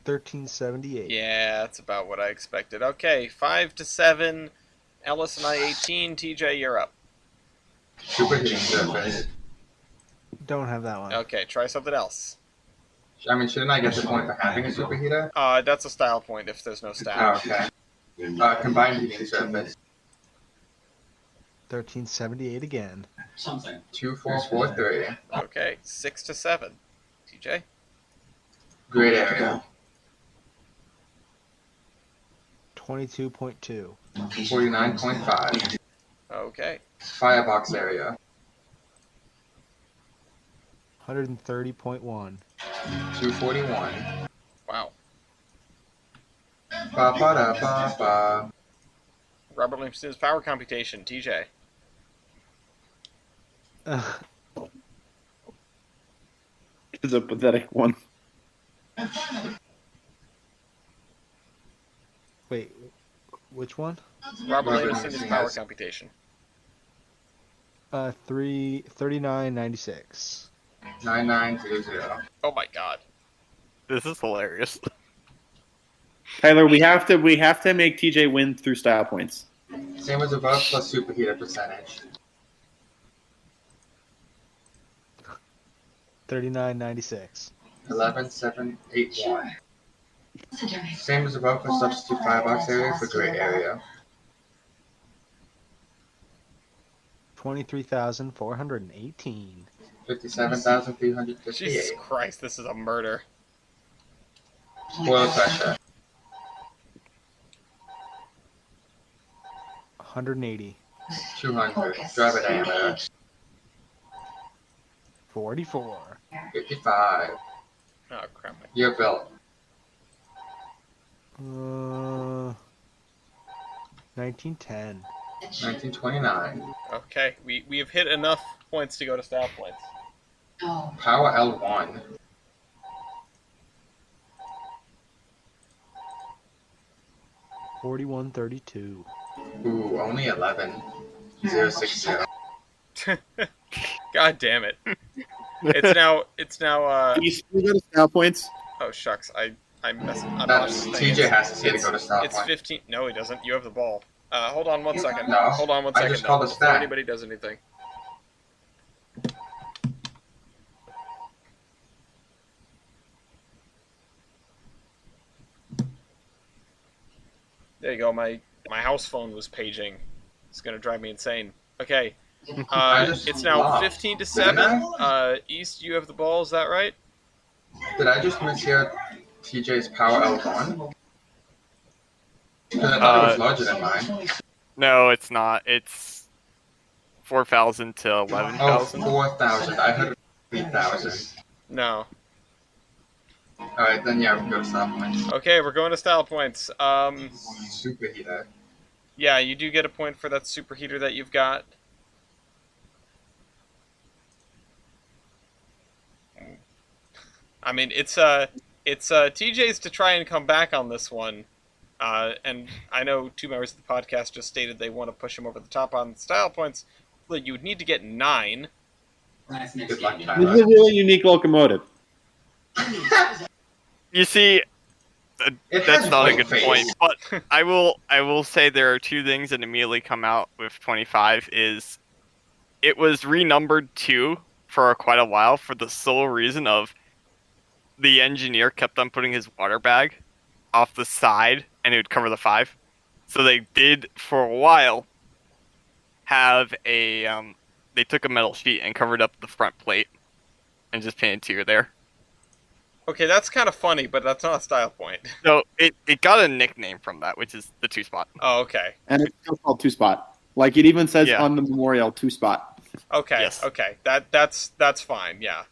1378. Yeah, that's about what I expected. Okay, 5-7. Ellis and I 18. TJ, you're up. Superheating surface. Don't have that one. Okay, try something else. I mean, shouldn't I get the point for having a superheater? That's a style point if there's no Oh, style. okay. Combined heating surface. 1378 again. 2443. Okay, 6-7. TJ? Grid area. 22.2. 49.5. Okay. Firebox area. 130.1. 241. Wow. Ba ba da ba ba. Robert Livingston's power computation. TJ? It's a pathetic one. Wait, which one? Robert Robert Livingston's Livingston power has- computation. 3996. 9900. Oh my god. This is hilarious. Tyler, we have to make TJ win through style points. Same as above plus superheater percentage. 3996. 11781. Same as above for substitute firebox area for gray area. 23,418. Jesus 57,358. Christ, this is a murder. Oil pressure. 180. 200. Driver diameter. 44. 55. Oh crap. Year built. 1910. 1929. Okay, we have hit enough points to go to style points. Power L1. 4132. Ooh, only 11. 060. God damn it. It's now You still got style points? oh shucks, I I'm That's watching the thing. TJ has to say to go to stop It's line. 15. No, he doesn't. You have the ball. Hold on one second. No, Hold on one I second. just called a before stat. anybody does anything. There you go. My house phone was paging. It's gonna drive me insane. Okay. I just It's now lost. 15-7. East, you have the ball. Is that right? Did I just mishear TJ's power L1? Because I thought it was larger than mine. No, it's not. It's 4,000 to Oh, 11,000. 4,000. I heard 3,000. No. Alright, then yeah, we can go to stop line. Okay, we're going to style points. Superheater. Yeah, you do get a point for that superheater that you've got. I mean, it's TJ's to try and come back on this one. And I know 2 members of the podcast just stated they want to push him over the top on style points. Well, you would need to get 9. Good luck, This is Tyler. a really unique locomotive. You see, It that's has not a white good face. point. But I will say there are 2 things that immediately come out with 25 is it was renumbered 2 for quite a while for the sole reason of the engineer kept on putting his water bag off the side and it would cover the 5. So they did for a while have a they took a metal sheet and covered up the front plate and just painted 2 there. Okay, that's kind of funny, but that's not a style point. So it got a nickname from that, which is the 2 spot. Oh, okay. And it's still called 2-spot. Like, it even says Yeah. on the memorial 2-spot. Okay, Yes. okay. That's fine, yeah.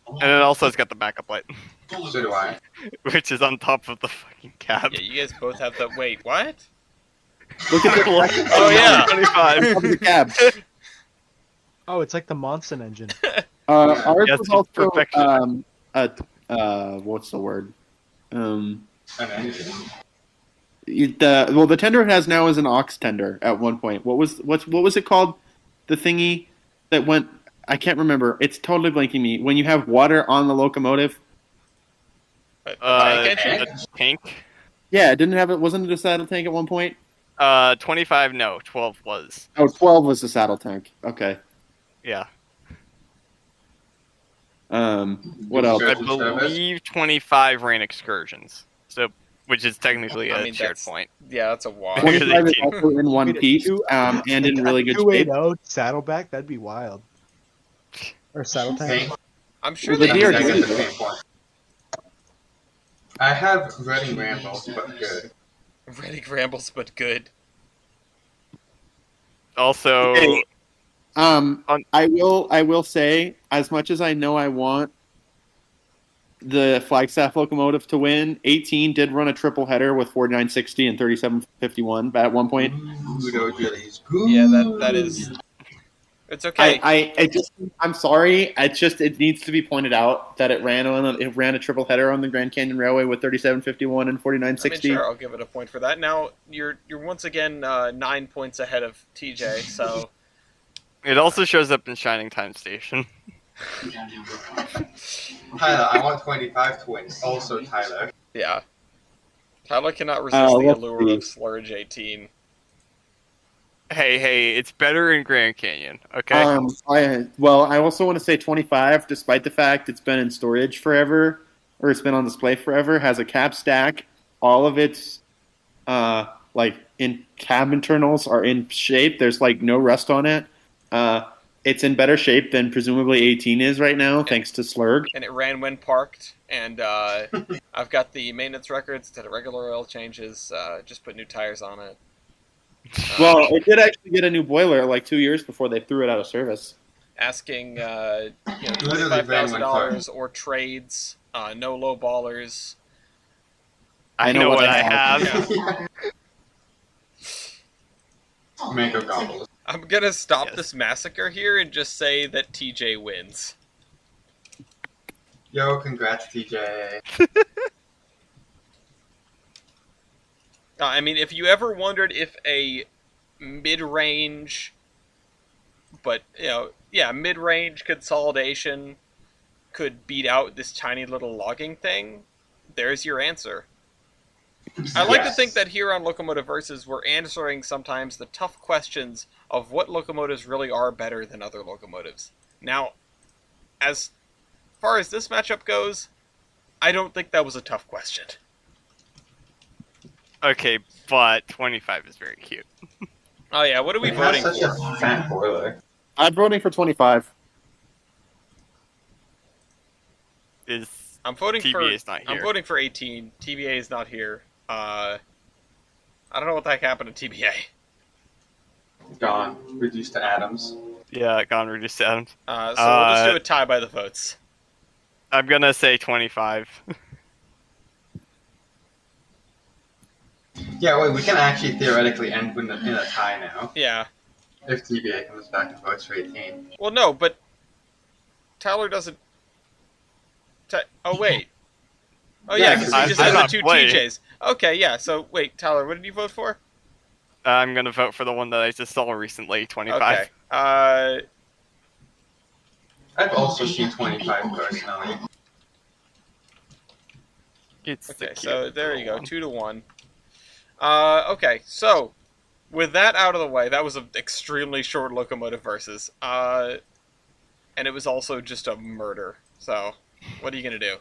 And it also has got the backup light, So do I. which is on top of the fucking cab. Yeah, you guys both have the... Wait, what? Look at the record Oh, yeah. 25. of the cab. Oh, it's like the Monson engine. Ours Yes, was it's also, perfection. what's the word? An engine. The tender it has now is an aux tender at one point. What was it called? The thingy that went... I can't remember. It's totally blanking me. When you have water on the locomotive. Tank engine? A tank. Yeah, wasn't it a saddle tank at one point? 25, no. 12 was. Oh, 12 was the saddle tank. Okay. Yeah. What else? I believe 25 ran excursions. So, which is technically I a mean, shared that's- point. Yeah, that's a wash. 25 is also in one piece and in really good shape. 280 Saddleback, that'd be wild. Or Saddle Tank. I'm sure Well, they the do. deer I do. get the same point. I have Reading Rambles, but good. Reddick rambles, but good. Also, Hey. I will say, as much as I know I want the Flagstaff locomotive to win, 18 did run a triple header with 4960 and 3751 at one point. Udo Jillies. Yeah, that is... It's okay. I'm sorry. It needs to be pointed out that it ran a triple header on the Grand Canyon Railway with 3751 and I 4960. mean, sure, I'll give it a point for that. Now, you're once again 9 points ahead of TJ, so... it also shows up in Shining Time Station. Tyler, I want 25 to win. Also, Tyler. Yeah. Tyler cannot resist the let's allure see. of Slurge 18. Hey, it's better in Grand Canyon, okay? I also want to say 25, despite the fact it's been in storage forever, or it's been on display forever, has a cab stack. All of its, in cab internals are in shape. There's, no rust on it. It's in better shape than presumably 18 is right now, thanks to Slurg. And it ran when parked, and I've got the maintenance records, did regular oil changes, just put new tires on it. Well, it did actually get a new boiler 2 years before they threw it out of service. Asking Literally $25,000 or trades, no low ballers. I know what I have. Mango Gobbles. I'm gonna stop Yes. this massacre here and just say that TJ wins. Yo, congrats, TJ. I mean, if you ever wondered if a mid-range, but, mid-range consolidation could beat out this tiny little logging thing, there's your answer. I like to Yes. think that here on Locomotive Versus, we're answering sometimes the tough questions of what locomotives really are better than other locomotives. Now, as far as this matchup goes, I don't think that was a tough question. Okay, but 25 is very cute. Oh yeah, what are we It voting has such for? a fat boiler. I'm voting for 25. I'm voting TBA is not I'm here. voting for 18. TBA is not here. I don't know what the heck happened to TBA. Gone. Reduced to atoms. Yeah, gone reduced down. So we'll just do a tie by the votes. I'm gonna say 25. Yeah, wait, we can actually theoretically end in a tie now. Yeah. If TBA comes back and votes for 18. Well, no, but Tyler doesn't. Oh wait. Oh yeah, Yeah, because 'cause he just I'm has the not two playing. TJs. Okay, yeah. So wait, Tyler, what did you vote for? I'm gonna vote for the one that I just saw recently, 25. Okay. I've also seen 25 personally. It's the Okay, cute so there you go, one. 2-1. Okay, so with that out of the way, that was an extremely short Locomotive Versus. And it was also just a murder. So, what are you gonna do?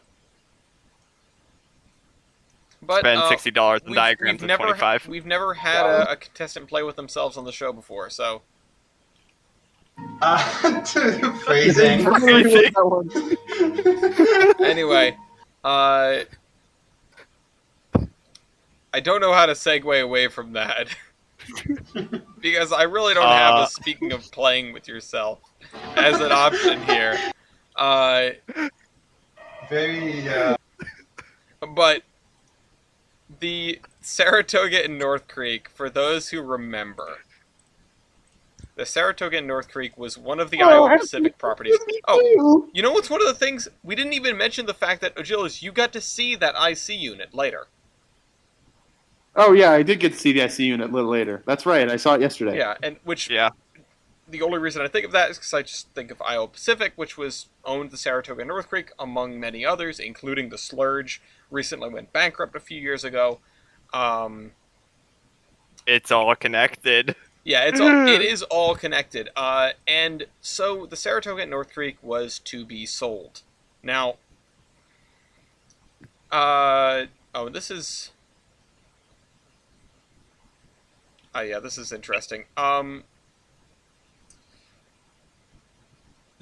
But Spend $60 in diagrams of 25. We've never had a contestant play with themselves on the show before, so Phrasing. anyway, I don't know how to segue away from that because I really don't have a speaking of playing with yourself as an option here. But the Saratoga and North Creek, for those who remember, the Saratoga and North Creek was one of the Iowa Pacific properties. Oh, you know what's one of the things? We didn't even mention the fact that, Ogilis, you got to see that IC unit later. Oh, yeah, I did get to see the IC unit a little later. That's right, I saw it yesterday. Yeah, and which Yeah. the only reason I think of that is because I just think of Iowa Pacific, which owned the Saratoga and North Creek, among many others, including the Slurge, recently went bankrupt a few years ago. It's all connected. Yeah, it is all connected. And so the Saratoga and North Creek was to be sold. Now, this is... Oh, yeah, this is interesting.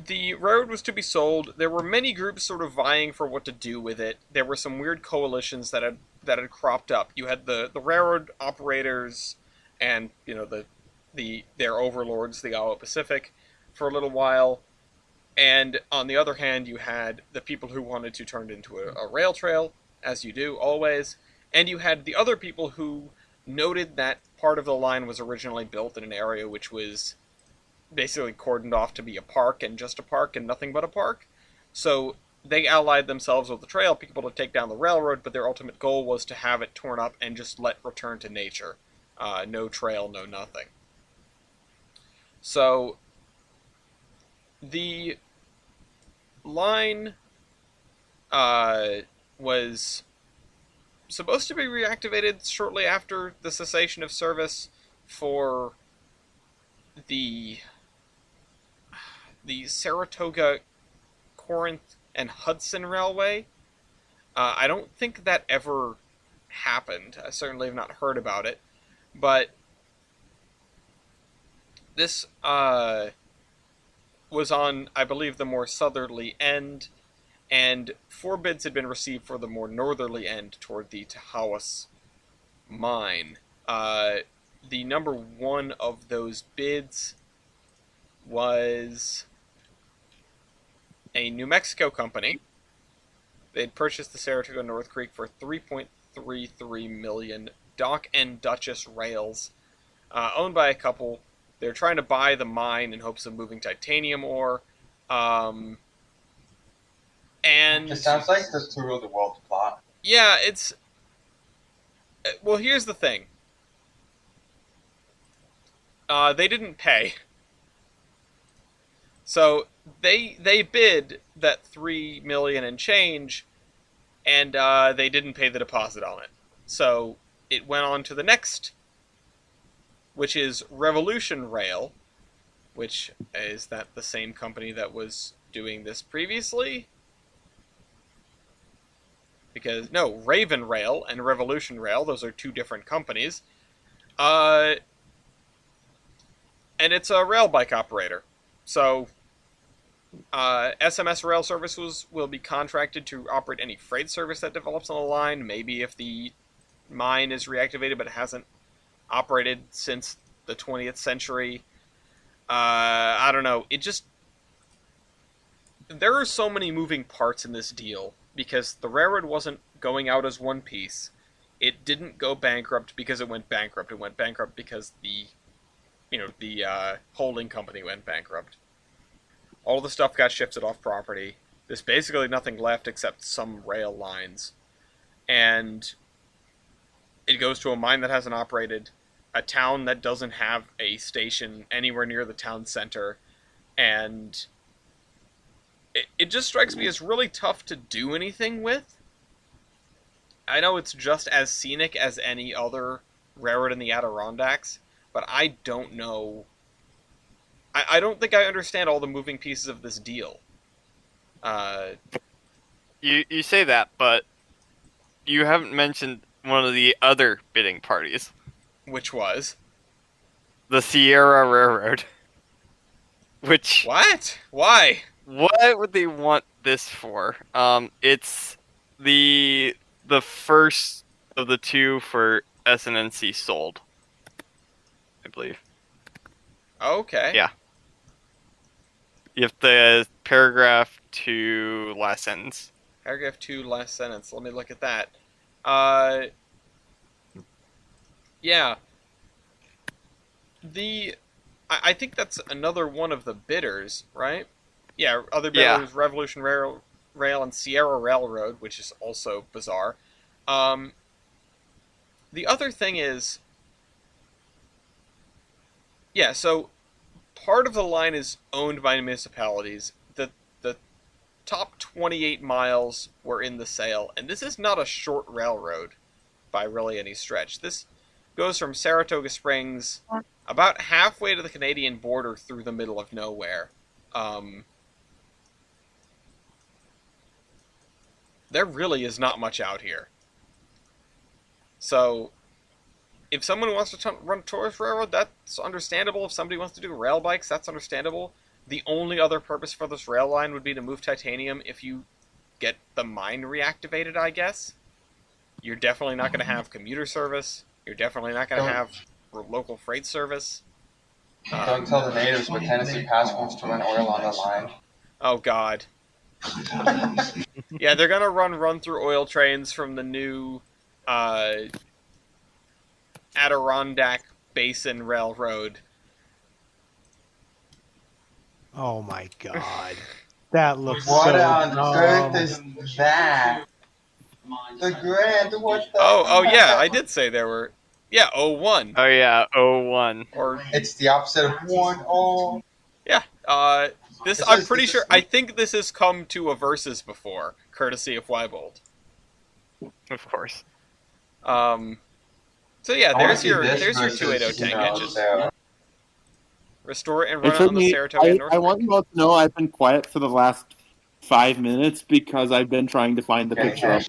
The road was to be sold. There were many groups sort of vying for what to do with it. There were some weird coalitions that had cropped up. You had the railroad operators and, their overlords, the Iowa Pacific, for a little while. And on the other hand, you had the people who wanted to turn it into a rail trail, as you do always. And you had the other people who noted that part of the line was originally built in an area which was basically cordoned off to be a park and just a park and nothing but a park. So they allied themselves with the trail people to take down the railroad, but their ultimate goal was to have it torn up and just let return to nature. No trail, no nothing. So the line was supposed to be reactivated shortly after the cessation of service for the Saratoga, Corinth, and Hudson Railway. I don't think that ever happened. I certainly have not heard about it. But this was on, I believe, the more southerly end, and 4 bids had been received for the more northerly end toward the Tahawas mine. The number 1 of those bids was a New Mexico company. They'd purchased the Saratoga North Creek for $3.33 million, Dock and Duchess rails, owned by a couple. They're trying to buy the mine in hopes of moving titanium ore. And It sounds like the Tour of the World plot. yeah, it's... Well, here's the thing. They didn't pay. So they bid that $3 million and change, and they didn't pay the deposit on it. So it went on to the next, which is Revolution Rail, which is that the same company that was doing this previously? Because, no, Raven Rail and Revolution Rail, those are two different companies. And it's a rail bike operator. So, SMS Rail Services will be contracted to operate any freight service that develops on the line. Maybe if the mine is reactivated but hasn't operated since the 20th century. I don't know. There are so many moving parts in this deal because the railroad wasn't going out as one piece. It didn't go bankrupt because it went bankrupt. It went bankrupt because the holding company went bankrupt. All the stuff got shifted off property. There's basically nothing left except some rail lines. And it goes to a mine that hasn't operated, a town that doesn't have a station anywhere near the town center, and it just strikes me as really tough to do anything with. I know it's just as scenic as any other railroad in the Adirondacks, but I don't know. I don't think I understand all the moving pieces of this deal. You say that, but you haven't mentioned one of the other bidding parties. Which was? The Sierra Railroad. Which... What? Why? What would they want this for? It's the first of the two for SNNC sold, I believe. Okay. Yeah. You have the paragraph 2 last sentence. Paragraph 2 last sentence. Let me look at that. Yeah. I think that's another one of the bidders, right? Yeah, other bidders, yeah. Revolution Rail and Sierra Railroad, which is also bizarre. The other thing is... Yeah, so part of the line is owned by municipalities. The top 28 miles were in the sale, and this is not a short railroad by really any stretch. This goes from Saratoga Springs about halfway to the Canadian border through the middle of nowhere. There really is not much out here. So, if someone wants to run a tourist railroad, that's understandable. If somebody wants to do rail bikes, that's understandable. The only other purpose for this rail line would be to move titanium if you get the mine reactivated, I guess. You're definitely not going to have commuter service. You're definitely not going to have local freight service. Don't tell the natives, but Tennessee Pass wants to run oil on the line. Oh, God. Yeah, they're going to run through oil trains from the new Adirondack Basin Railroad. Oh my God. That looks what so on dumb. earth is that? The Grand, what the Oh yeah, I did say there were... Yeah, 01. Oh yeah, 01. Or it's the opposite of 10. Yeah, I think this has come to a Versus before, courtesy of Weibold. Of course. So yeah, there's your 280 tank engine. Restore and run on the Saratoga and North. I want you all to know I've been quiet for the last 5 minutes because I've been trying to find the picture of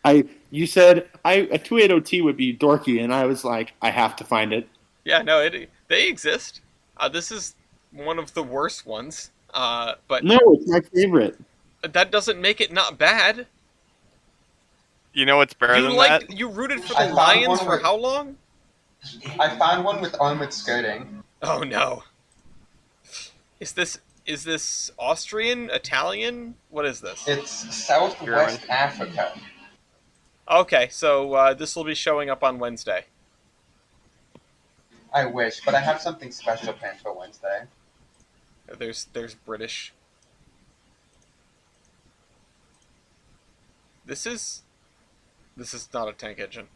it. You said a 280T would be dorky, and I was like, I have to find it. Yeah, no, they exist. This is one of the worst ones, but no, it's my favorite. That doesn't make it not bad. You know what's better than that? You rooted for the Lions for how long? I found one with armored skirting. Oh no! Is this Austrian, Italian? What is this? It's Southwest Africa. Okay, so this will be showing up on Wednesday. I wish, but I have something special planned for Wednesday. There's British. This is not a tank engine.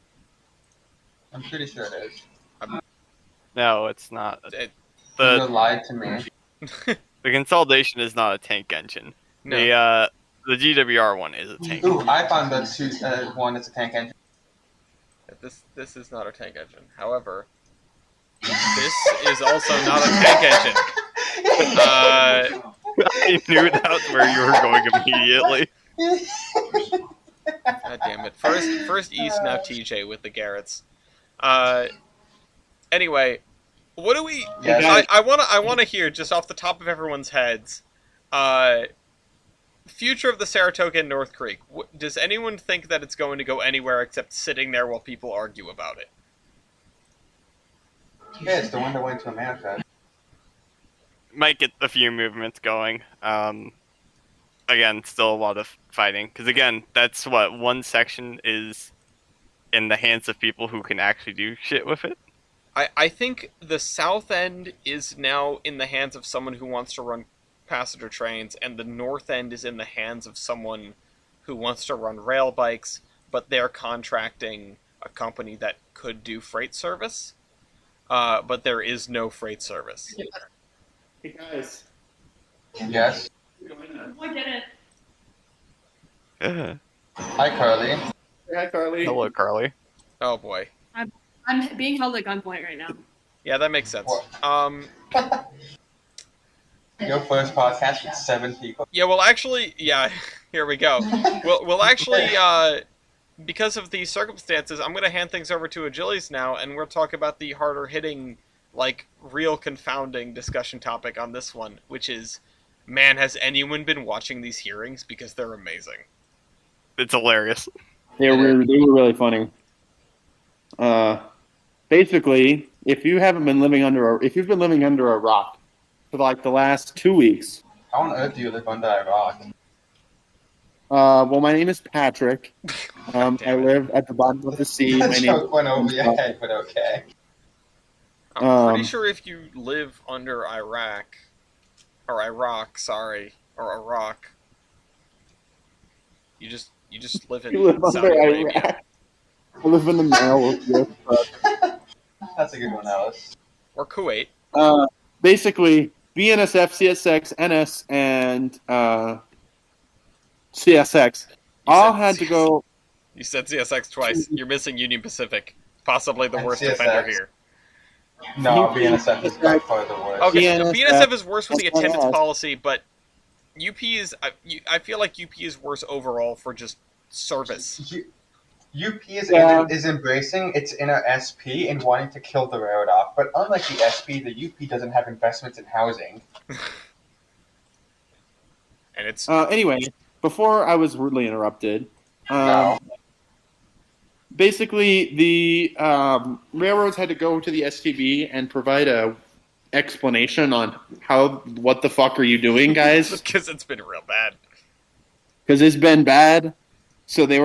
I'm pretty sure it is. No, it's not. You lied to me. The consolidation is not a tank engine. No. The GWR one is a tank. Ooh, I found the one that's a tank engine. This is not a tank engine. However, this is also not a tank engine. I knew that's where you were going immediately. God damn it! First East, now TJ with the Garretts. Anyway, what do we? Yes. I wanna hear just off the top of everyone's heads. Future of the Saratoga and North Creek. Does anyone think that it's going to go anywhere except sitting there while people argue about it? Yeah, it's the one that went to America. Might get a few movements going. Again, still a lot of fighting. Because again, that's what one section is in the hands of people who can actually do shit with it. I think the south end is now in the hands of someone who wants to run passenger trains, and the north end is in the hands of someone who wants to run rail bikes, but they're contracting a company that could do freight service. But there is no freight service. Hey guys. Yes. I get it. Hi, Carly. Hi, Carly. Hello, Carly. Oh boy. I'm being held at gunpoint right now. Yeah, that makes sense. Your first podcast with 7 people. Yeah, well, actually, yeah, here we go. We'll actually, because of these circumstances, I'm going to hand things over to Achilles now, and we'll talk about the harder-hitting, like, real confounding discussion topic on this one, which is, man, has anyone been watching these hearings? Because they're amazing. It's hilarious. They were really funny. Basically, if you've been living under a rock for like the last 2 weeks. How on earth do you live under a rock? Well, my name is Patrick. I live at the bottom of the sea. That joke went over your head, but okay. I'm pretty sure if you live under Iraq, or Iraq, you just live in You live Saudi under Arabia. Iraq. I live in the middle of this. That's a good one, Alice. Or Kuwait. Basically, BNSF, CSX, NS, and CSX all had to go. You said CSX twice. You're missing Union Pacific. Possibly the And worst CSX. offender here. No, BNSF is by far the worst. Okay, BNSF, BNSF is worse with the attendance SAS. policy, but UP is... I feel like UP is worse overall for just service. UP Yeah. is embracing its inner SP and wanting to kill the road off. But unlike the SP, the UP doesn't have investments in housing. And it's... Anyway, before I was rudely interrupted, No. basically the railroads had to go to the STB and provide a explanation on what the fuck are you doing, guys? Because it's been real bad. Because it's been bad. So they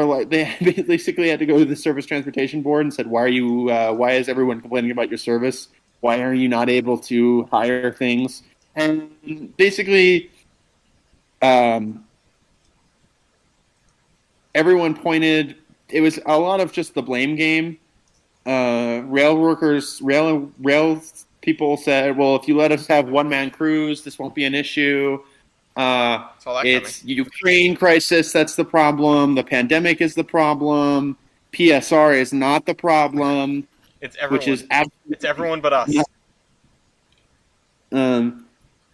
basically had to go to the Surface Transportation Board and said, why is everyone complaining about your service? Why are you not able to hire things? And basically, everyone pointed. It was a lot of just the blame game. Rail people said, well, if you let us have one-man crews, this won't be an issue. It's Ukraine crisis that's the problem. The pandemic is the problem. PSR is not the problem. It's everyone. Which is it's everyone but us.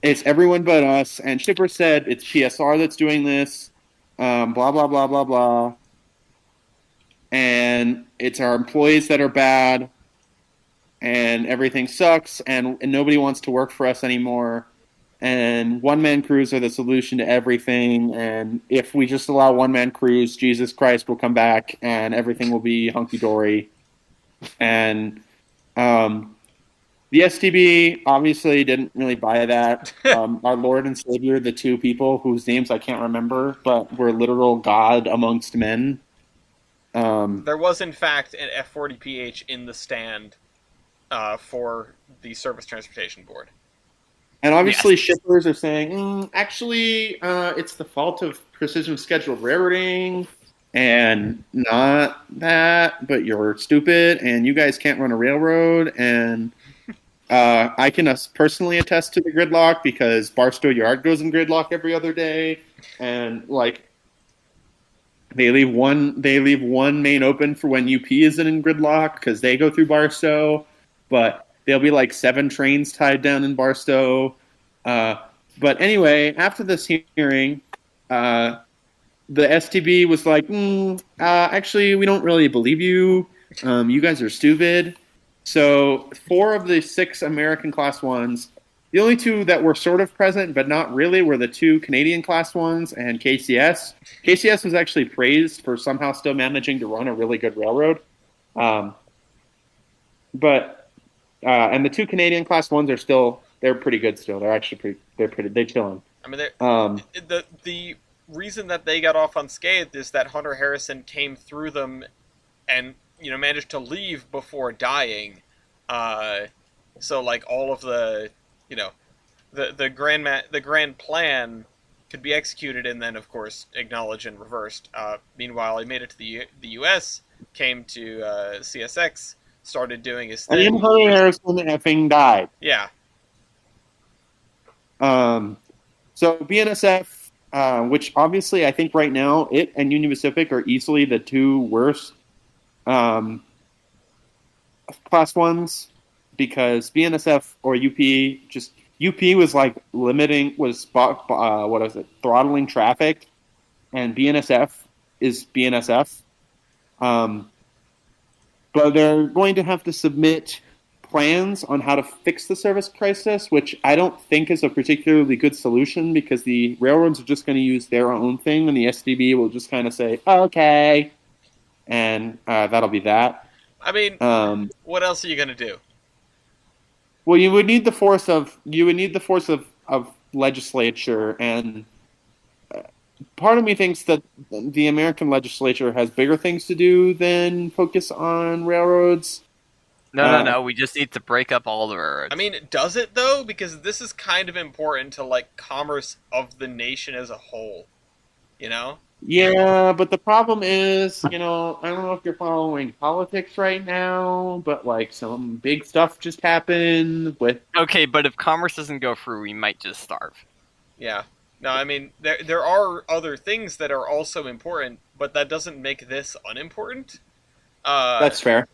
It's everyone but us. And Shipper said it's PSR that's doing this. Blah blah blah blah blah. And it's our employees that are bad. And everything sucks. And nobody wants to work for us anymore. And one-man crews are the solution to everything. And if we just allow one-man crews, Jesus Christ will come back and everything will be hunky-dory. And the STB obviously didn't really buy that. Our Lord and Savior, the two people whose names I can't remember, but were literal God amongst men. There was, in fact, an F40PH in the stand for the Surface Transportation Board. And obviously shippers are saying, actually, it's the fault of precision scheduled railroading, and not that, but you're stupid, and you guys can't run a railroad, and I can personally attest to the gridlock, because Barstow Yard goes in gridlock every other day, and, like, They leave one main open for when UP isn't in gridlock because they go through Barstow, but there'll be like 7 trains tied down in Barstow. But anyway, after this hearing, the STB was like, actually, we don't really believe you. You guys are stupid. So 4 of the 6 American Class 1s, the only 2 that were sort of present but not really were the 2 Canadian Class 1s and KCS. KCS was actually praised for somehow still managing to run a really good railroad. And the 2 Canadian Class 1s they're pretty good still. They're actually they're chilling. I mean, the reason that they got off unscathed is that Hunter Harrison came through them and managed to leave before dying. So like all of the the grand plan could be executed and then of course acknowledged and reversed. Meanwhile, he made it to the U.S., came to CSX, started doing his thing. And Hunter Harrison effing died. Yeah. So BNSF, which obviously I think right now it and Union Pacific are easily the 2 worst Class 1s because BNSF or UP was like throttling traffic, and BNSF is BNSF. But they're going to have to submit plans on how to fix the service crisis, which I don't think is a particularly good solution because the railroads are just going to use their own thing, and the STB will just kind of say, okay, and that'll be that. I mean, what else are you going to do? Well, you would need the force of legislature, and part of me thinks that the American legislature has bigger things to do than focus on railroads. No. We just need to break up all the railroads. I mean, does it though? Because this is kind of important to like commerce of the nation as a whole. Yeah, but the problem is, I don't know if you're following politics right now, but like some big stuff just happened with. Okay, but if commerce doesn't go through, we might just starve. Yeah. No, I mean, there are other things that are also important, but that doesn't make this unimportant. That's fair.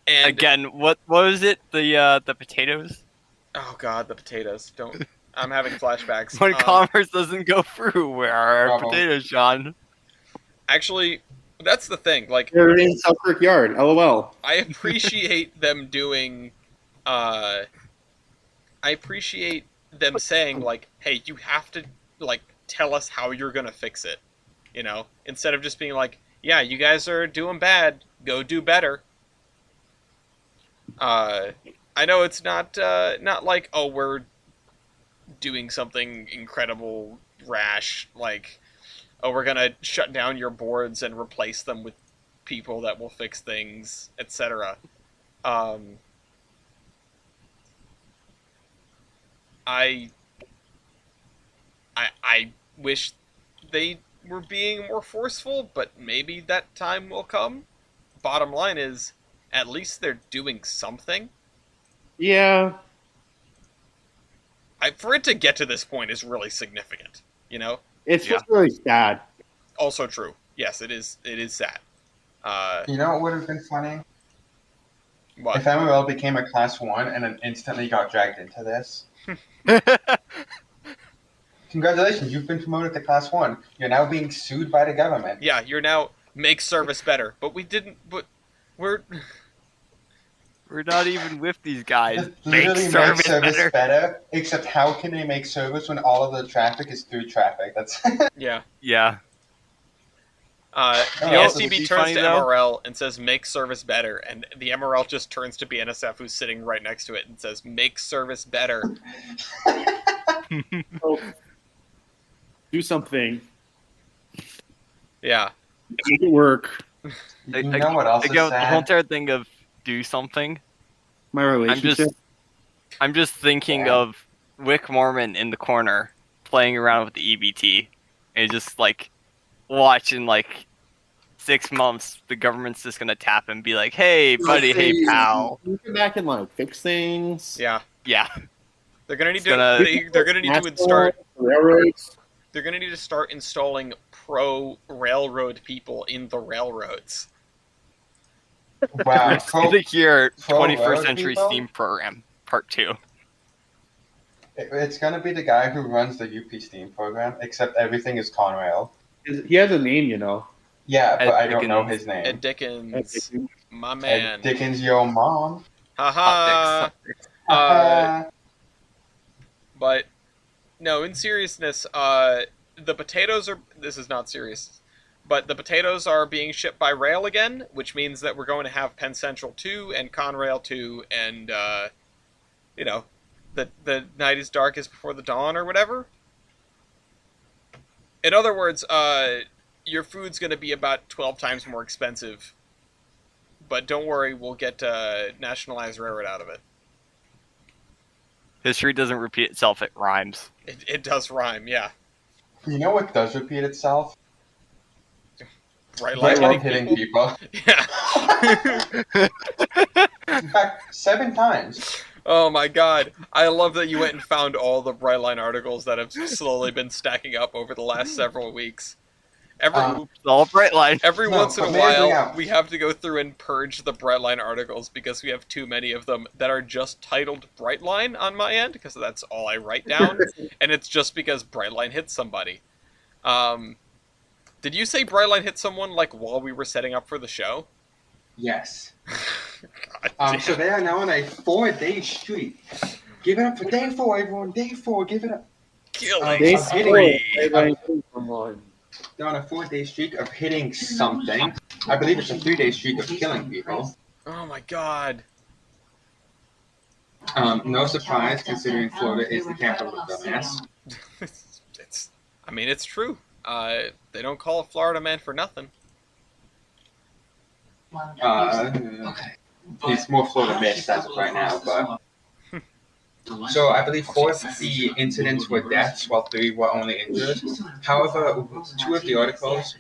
And again, what was it? The potatoes? Oh God, the potatoes! Don't. I'm having flashbacks. When commerce doesn't go through, where are our potatoes, John? Actually, that's the thing. Like, they're in Selkirk Yard. LOL. I appreciate them doing. I appreciate them saying like, "Hey, you have to like tell us how you're gonna fix it," instead of just being like, "Yeah, you guys are doing bad. Go do better." I know it's not like, oh, we're doing something incredible rash, like, oh, we're gonna shut down your boards and replace them with people that will fix things, etc. I wish they were being more forceful, but maybe that time will come. Bottom line is, at least they're doing something. Yeah. For it to get to this point is really significant, It's just really sad. Also true. Yes, it is sad. You know what would have been funny? What? If MRL became a Class 1 and then instantly got dragged into this. Congratulations, you've been promoted to Class 1. You're now being sued by the government. Yeah, you're now make service better. But we're not even with these guys. Literally make service better. Except how can they make service when all of the traffic is through traffic? That's Yeah. Yeah. The STB turns to MRL and says, make service better. And the MRL just turns to BNSF, who's sitting right next to it, and says, make service better. Do something. Yeah. Make it work. You know what else is sad? The whole entire thing of do something. My relationship. I'm just thinking of Wick Mormon in the corner playing around with the EBT and just like watching like 6 months the government's just gonna tap and be like, hey buddy, hey pal. You come back and like fix things. Yeah. Yeah. They're gonna need to start railroads. they're going to need to start installing pro-railroad people in the railroads. Wow. The year pro 21st road Century people? Steam Program, Part 2. It's gonna be the guy who runs the UP Steam program, except everything is Conrail. He has a name, you know. Yeah, but Ed I don't know Dickens. his name. Ed Dickens, my Ed man. Dickens, your mom. Haha. Hot But no, in seriousness, the potatoes are. This is not serious, but the potatoes are being shipped by rail again, which means that we're going to have Penn Central 2 and Conrail 2, and you know, the night is darkest before the dawn or whatever. In other words, your food's going to be about 12 times more expensive, but don't worry, we'll get nationalized railroad out of it. History doesn't repeat itself, it rhymes. It does rhyme, yeah. You know what does repeat itself? Right, Right like hitting people. Yeah. In fact, 7 times. Oh my god. I love that you went and found all the Brightline articles that have slowly been stacking up over the last several weeks. It's all Brightline. Every No, once in a but maybe while, we have to go through and purge the Brightline articles because we have too many of them that are just titled Brightline on my end, because that's all I write down, and it's just because Brightline hit somebody. Did you say Brightline hit someone, like, while we were setting up for the show? Yes. God damn. So they are now on a 4-day streak. Give it up for day 4, everyone. Day 4, give it up. Killing Day spree. They're on a 4-day streak of hitting something. I believe it's a 3-day streak of killing people. Oh my god. No surprise, considering Florida is the capital of dumbass. It's true. They don't call a Florida man for nothing. He's more Florida-based as of right now, but... So I believe 4 of the incidents were deaths, while 3 were only injured. However, 2 of the articles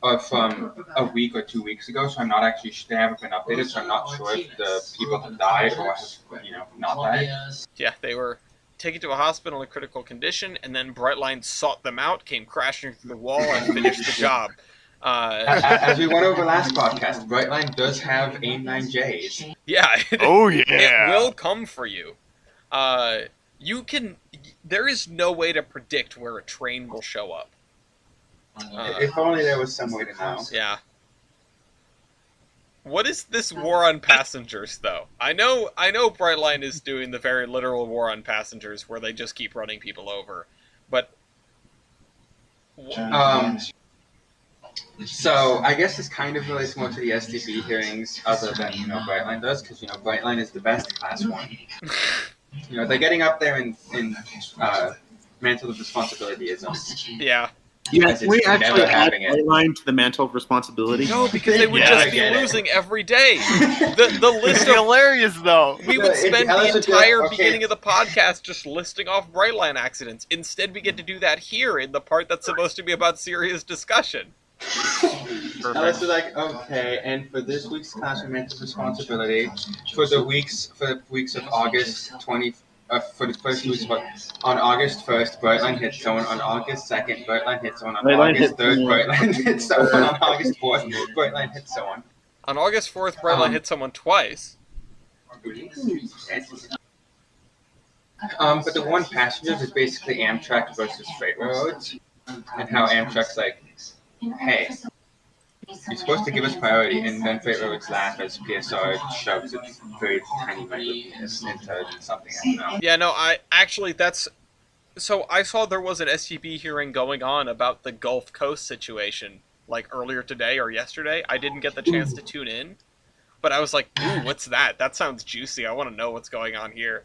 are from a week or 2 weeks ago, so I'm not actually, they haven't been updated, so I'm not sure if the people have died or have, not died. Yeah, they were taken to a hospital in a critical condition, and then Brightline sought them out, came crashing through the wall, and finished the job. As we went over last podcast, Brightline does have AIM-9Js. Yeah. Oh, yeah. It will come for you. There is no way to predict where a train will show up. If only there was some way to know. Yeah. What is this war on passengers, though? I know Brightline is doing the very literal war on passengers, where they just keep running people over, but so I guess this kind of relates more to the STB hearings, other than Brightline does, because Brightline is the best class 1. They're getting up there in mantle of responsibilityism. yeah. Yeah, we actually add having it. Brightline to the mantle of responsibility. No, because they would Yeah, just I be get it. losing every day. The list It's of hilarious, though. we would spend the Alice would be entire like, okay. beginning of the podcast just listing off Brightline accidents. Instead, we get to do that here in the part that's supposed to be about serious discussion. Alice is like, okay, and for this week's class of mental responsibility, for the weeks of August 20, for the first weeks on August 1st, Brightline hit someone. On August 2nd, Brightline hit someone. On Brightline August hit 3rd, someone. Brightline hit someone. On August 4th, Brightline hit someone. On August 4th, Brightline hit someone twice. But the one passengers is basically Amtrak versus freight railroads, and how Amtrak's like, hey, you're supposed to give us priority, and then freight railroads laugh as PSR shoves its very tiny micro penis into something. I don't know. Yeah, no, so I saw there was an STB hearing going on about the Gulf Coast situation, like earlier today or yesterday. I didn't get the chance to tune in, but I was like, ooh, what's that? That sounds juicy. I want to know what's going on here.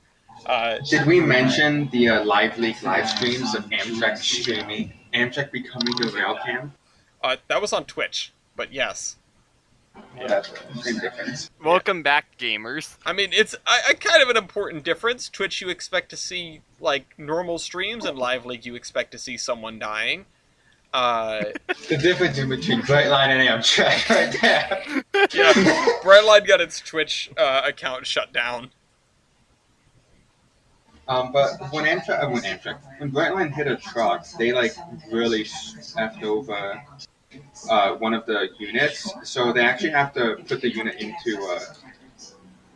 Did we mention the live leak live streams of Amtrak becoming the rail cam? That was on Twitch, but yes. That's the same difference. Welcome back, gamers. It's a kind of an important difference. Twitch, you expect to see, like, normal streams, and Live League, you expect to see someone dying. The difference in between Brightline and Amtrak right there. Yeah, Brightline got its Twitch account shut down. But when Brightline hit a truck, they like really effed over one of the units, so they actually have to put the unit into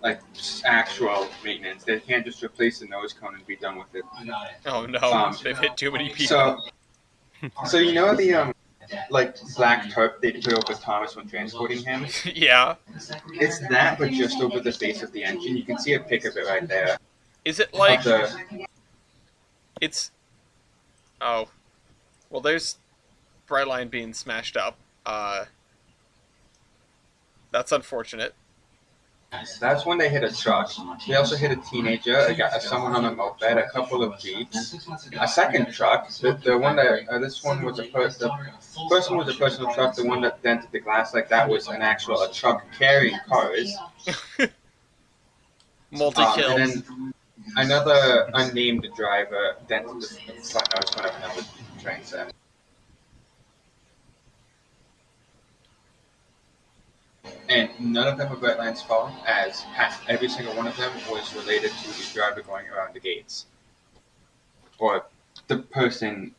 like actual maintenance. They can't just replace the nose cone and be done with it. Oh no, they've hit too many people. So you know the like black tarp they put over Thomas when transporting him? Yeah. It's that, but just over the face of the engine. You can see a pic of it right there. Is it like Of it's? Oh, well, there's Brightline being smashed up. That's unfortunate. That's when they hit a truck. They also hit a teenager, someone on a moped, a couple of jeeps, a second truck. The one that this one was the first one was a personal truck. The one that dented the glass like that was a truck carrying cars. Multi-kills. And then another unnamed driver dented the front nose one of them with the train set. And none of them were Brightline's fault, as every single one of them was related to the driver going around the gates. Or the person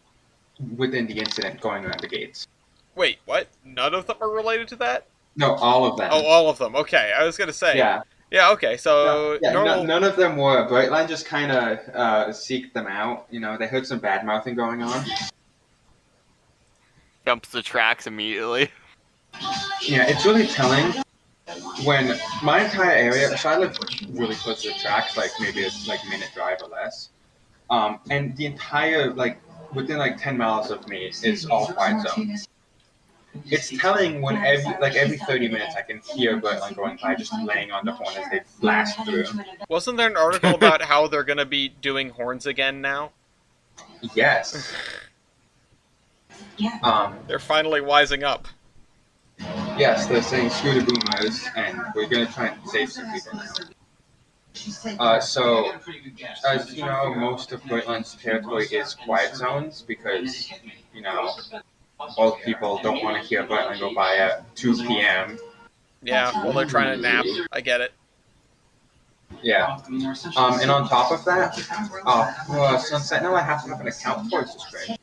within the incident going around the gates. Wait, what? None of them are related to that? No, all of them. Oh, all of them. Okay, I was gonna say. Yeah. Yeah. Okay. So normal. None of them were. Brightline just kind of seeked them out. You know, they heard some bad mouthing going on. Jumps the tracks immediately. Yeah, it's really telling when my entire area, so I live really close to the tracks, like maybe a minute drive or less. And the entire, within 10 miles of me is all quiet zone. It's telling when every 30 minutes I can hear Brightline going by, just laying on the horn as they blast through. Wasn't there an article about how they're gonna be doing horns again now? Yes. They're finally wising up. Yes, they're saying screw the boomers, and we're going to try and save some people now. So, as you know, most of Brightline's territory is quiet zones because, you know, old people don't want to hear Brightline go by at 2 p.m. Yeah, while they're trying to nap. I get it. Yeah. And on top of that, Sunset, now I have to have an account for it, it's great.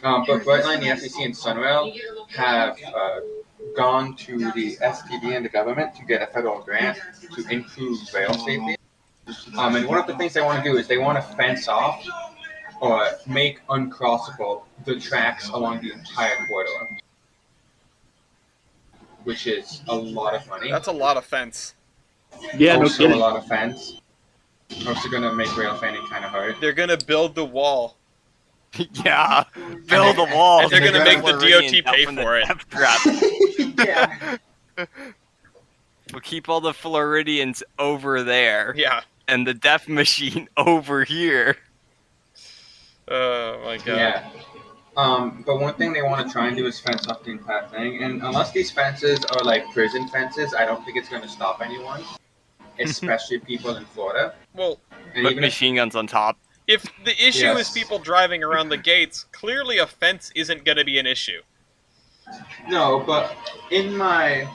But Brightline, the FCC, and Sunrail have gone to the STD and the government to get a federal grant to improve rail safety. And one of the things they want to do is they want to fence off or make uncrossable the tracks along the entire corridor, which is a lot of money. That's a lot of fence. Yeah, no Also kidding. a lot of fence. Also going to make rail fanning kind of hard. They're gonna build the wall. Yeah, build a wall. And they're gonna make the Floridians DOT pay up in the for it. death trap. Yeah. We'll keep all the Floridians over there, Yeah. and the death machine over here. Oh my god. Yeah. But one thing they want to try and do is fence off the entire thing. And unless these fences are like prison fences, I don't think it's going to stop anyone, especially people in Florida. Well, And Put even if, machine guns on top. if the issue Yes. is people driving around the gates, clearly a fence isn't gonna be an issue. no, but in my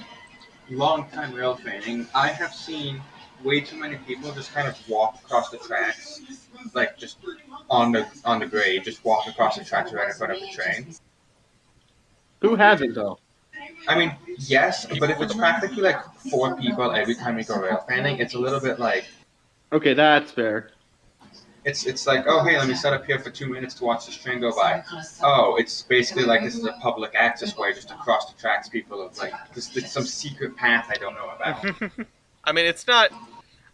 long time rail training, I have seen way too many people just kind of walk across the tracks, like just on the grade, just walk across the tracks right in front of the train. Who hasn't though? I mean, yes, but if it's practically like 4 people every time we go rail fanning, it's a little bit like Okay, that's fair. it's like, oh hey, let me set up here for 2 minutes to watch this train go by. Oh, it's basically like this is a public access way just across the tracks. People of like this it's some secret path I don't know about. I mean, it's not.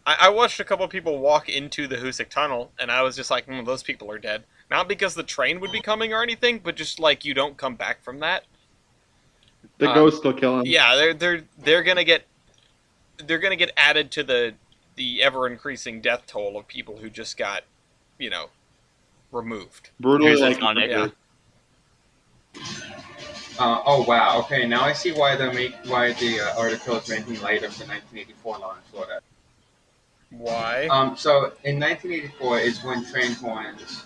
I watched a couple of people walk into the Hoosick Tunnel, and I was just like, those people are dead. Not because the train would be coming or anything, but just like you don't come back from that. The ghost will kill him. Yeah, they're gonna get added to the ever increasing death toll of people who just got, removed. Brutally Here's like on it. Yeah. Oh wow, okay, now I see why the article is making light of the 1984 law in Florida. Why? So in 1984 is when train horns,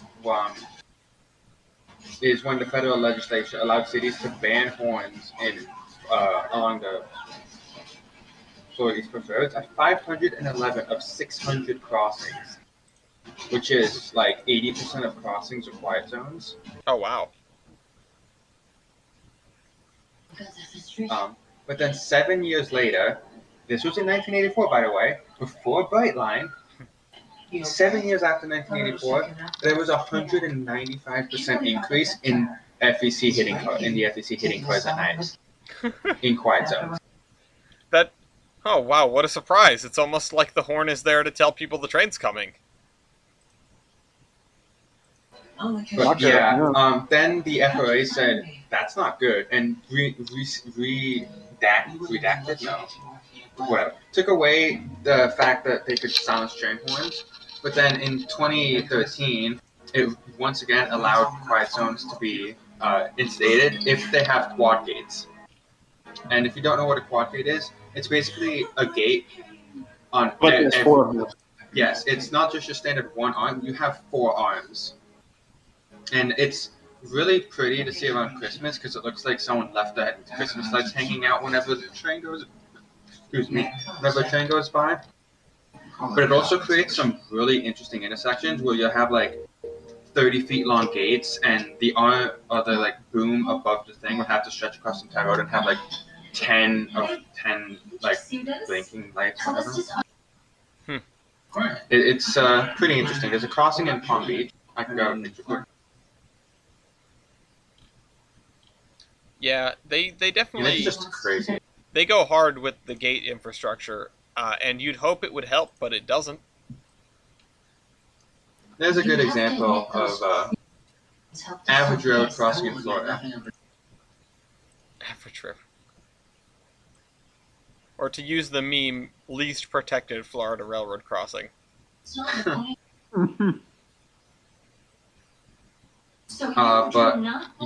is when the federal legislature allowed cities to ban horns along the Florida East Coast roads at 511 of 600 crossings. which is like 80% of crossings are quiet zones. Oh wow. But then 7 years later, this was in 1984, by the way, before Brightline. 7 years after 1984, there was a 195% increase in FEC hitting in the FEC hitting cars at night in quiet zones. Oh wow, what a surprise! It's almost like the horn is there to tell people the train's coming. But then the FRA said that's not good and redacted. No, whatever. Took away the fact that they could silence train horns. But then in 2013, it once again allowed quiet zones to be instated if they have quad gates. And if you don't know what a quad gate is, it's basically a gate on. But there's four of them. Yes, it's not just your standard one arm. You have 4 arms, and it's really pretty to see around Christmas because it looks like someone left the Christmas lights hanging out whenever the train goes. Whenever the train goes by. But it also creates some really interesting intersections where you'll have like 30 feet long gates, and the arm or the like boom above the thing would have to stretch across the entire road and have like 10 like blinking lights. It's pretty interesting. There's a crossing in Palm Beach. I can go picture quick. Yeah, they definitely. It's just crazy. They go hard with the gate infrastructure, and you'd hope it would help, but it doesn't. There's a good example of average road crossing in Florida. Average road. Or to use the meme, least protected Florida railroad crossing. But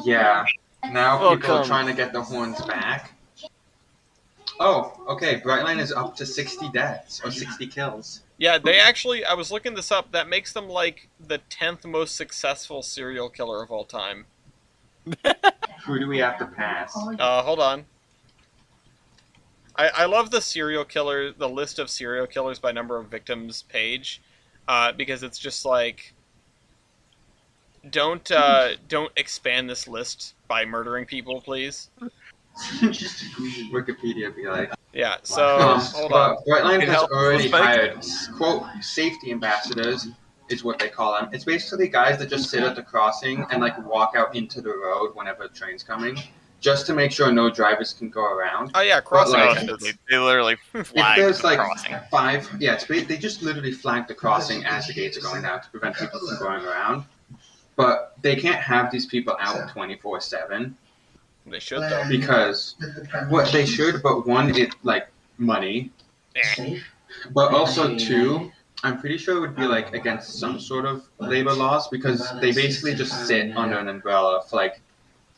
yeah, now people are trying to get the horns back. Oh, okay. Brightline is up to 60 deaths or 60 kills. Yeah, they actually, I was looking this up, that makes them like the 10th most successful serial killer of all time. Who do we have to pass? Hold on. I love the the list of serial killers by number of victims page, because it's just like, don't expand this list by murdering people, please. Wikipedia be like. Yeah, so hold on. Brightline has already hired, quote, safety ambassadors, is what they call them. It's basically guys that just sit at the crossing and like walk out into the road whenever a train's coming, just to make sure no drivers can go around. Oh yeah, crossing. They literally flag there's the like crossing. 5, yeah, they just literally flag the crossing as the gates are going down to prevent people from going around. But they can't have these people out 24/7. They should though. Because what they should, but one, it like money, but also 2, I'm pretty sure it would be like against some sort of labor laws because they basically just sit under an umbrella for like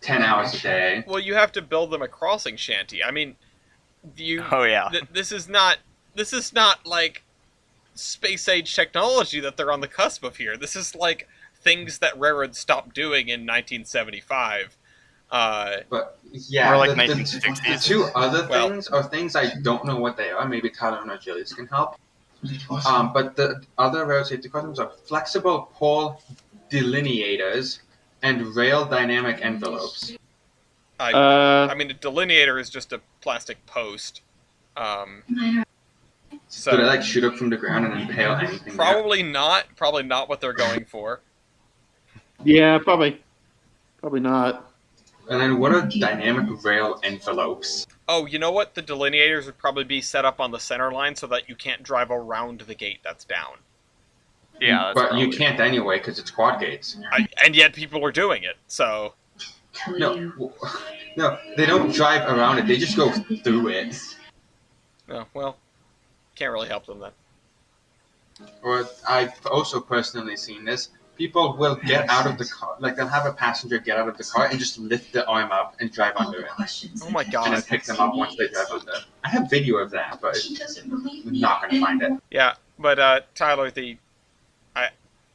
10 hours a day. Well, you have to build them a crossing shanty. I mean, Oh yeah. This is not like space age technology that they're on the cusp of here. This is like things that railroads stopped doing in 1975. But yeah, Or like the 1960s. the 2 other things are things I don't know what they are. Maybe Tyler and Julius can help. But the other rail safety questions are flexible pole delineators and rail dynamic envelopes. I mean, a delineator is just a plastic post. So Do they like shoot up from the ground and impale anything? probably not what they're going for. Yeah, probably not. And then what are dynamic rail envelopes? Oh, you know what? The delineators would probably be set up on the center line so that you can't drive around the gate that's down. Yeah, But you can't anyway because it's quad gates. And yet people are doing it, so... No, they don't drive around it. They just go through it. Oh, well, can't really help them then. Or I've also personally seen this. People will get out of the car, like they'll have a passenger get out of the car and just lift the arm up and drive under it. Oh my And god. then pick them up once they drive under. I have video of that, but I'm not going to find it. Yeah, but Tyler,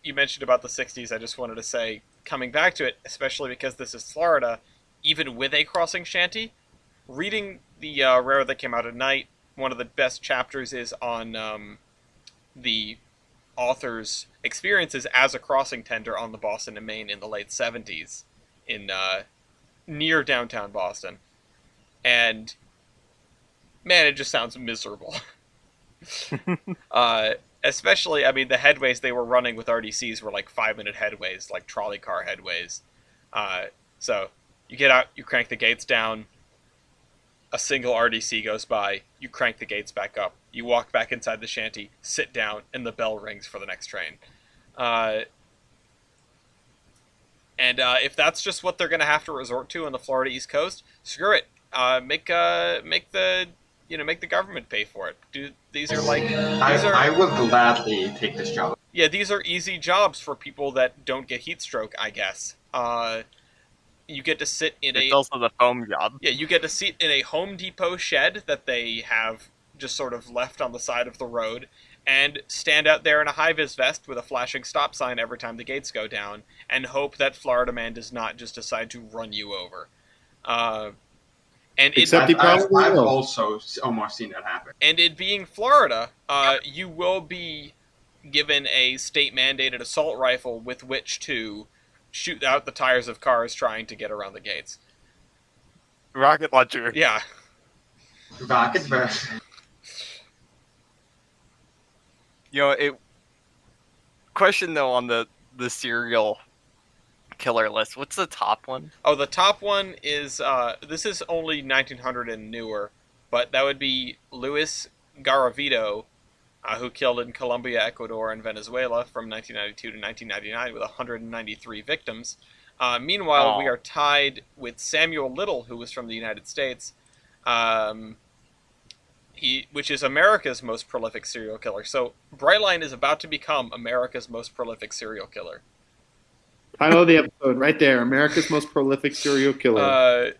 you mentioned about the 60s. I just wanted to say, coming back to it, especially because this is Florida, even with a crossing shanty, reading the railroad that came out at night, one of the best chapters is on the author's experiences as a crossing tender on the Boston and Maine in the late 70s in near downtown Boston. And man, it just sounds miserable. Especially, I mean, the headways they were running with RDCs were like 5-minute headways, like trolley car headways. So you get out, you crank the gates down, a single RDC goes by, you crank the gates back up, you walk back inside the shanty, sit down, and the bell rings for the next train. And if that's just what they're going to have to resort to on the Florida East Coast, screw it. Make the government pay for it. These are like I will gladly take this job. Yeah, these are easy jobs for people that don't get heat stroke, I guess. You get to sit in It's also the foam job. Yeah, you get to sit in a Home Depot shed that they have just sort of left on the side of the road, and stand out there in a high-vis vest with a flashing stop sign every time the gates go down, and hope that Florida man does not just decide to run you over. Except he probably I've will. also almost seen that happen. And it being Florida, you will be given a state-mandated assault rifle with which to shoot out the tires of cars trying to get around the gates. Rocket launcher. Yeah. Rocket burst. Question though on the serial killer list. What's the top one? Oh, the top one is, this is only 1900 and newer, but that would be Luis Garavito, who killed in Colombia, Ecuador, and Venezuela from 1992 to 1999 with 193 victims. Meanwhile, we are tied with Samuel Little, who was from the United States, which is America's most prolific serial killer. So Brightline is about to become America's most prolific serial killer. Title of the episode right there: America's most prolific serial killer.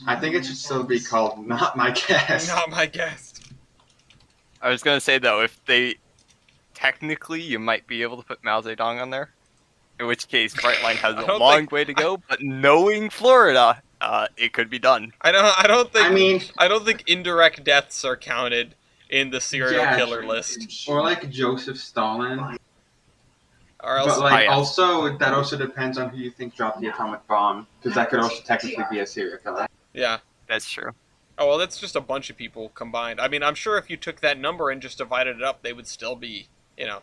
I think it should still be called Not My Guest. Not My Guest. I was gonna say though, if they technically, you might be able to put Mao Zedong on there. In which case, Brightline has a long way to go. But knowing Florida, it could be done. I don't think indirect deaths are counted in the serial killer list. Or like Joseph Stalin. Or else, But like that also depends on who you think dropped the atomic bomb, because that could also technically be a serial killer. Yeah, that's true. Oh well, that's just a bunch of people combined. I mean, I'm sure if you took that number and just divided it up, they would still be, a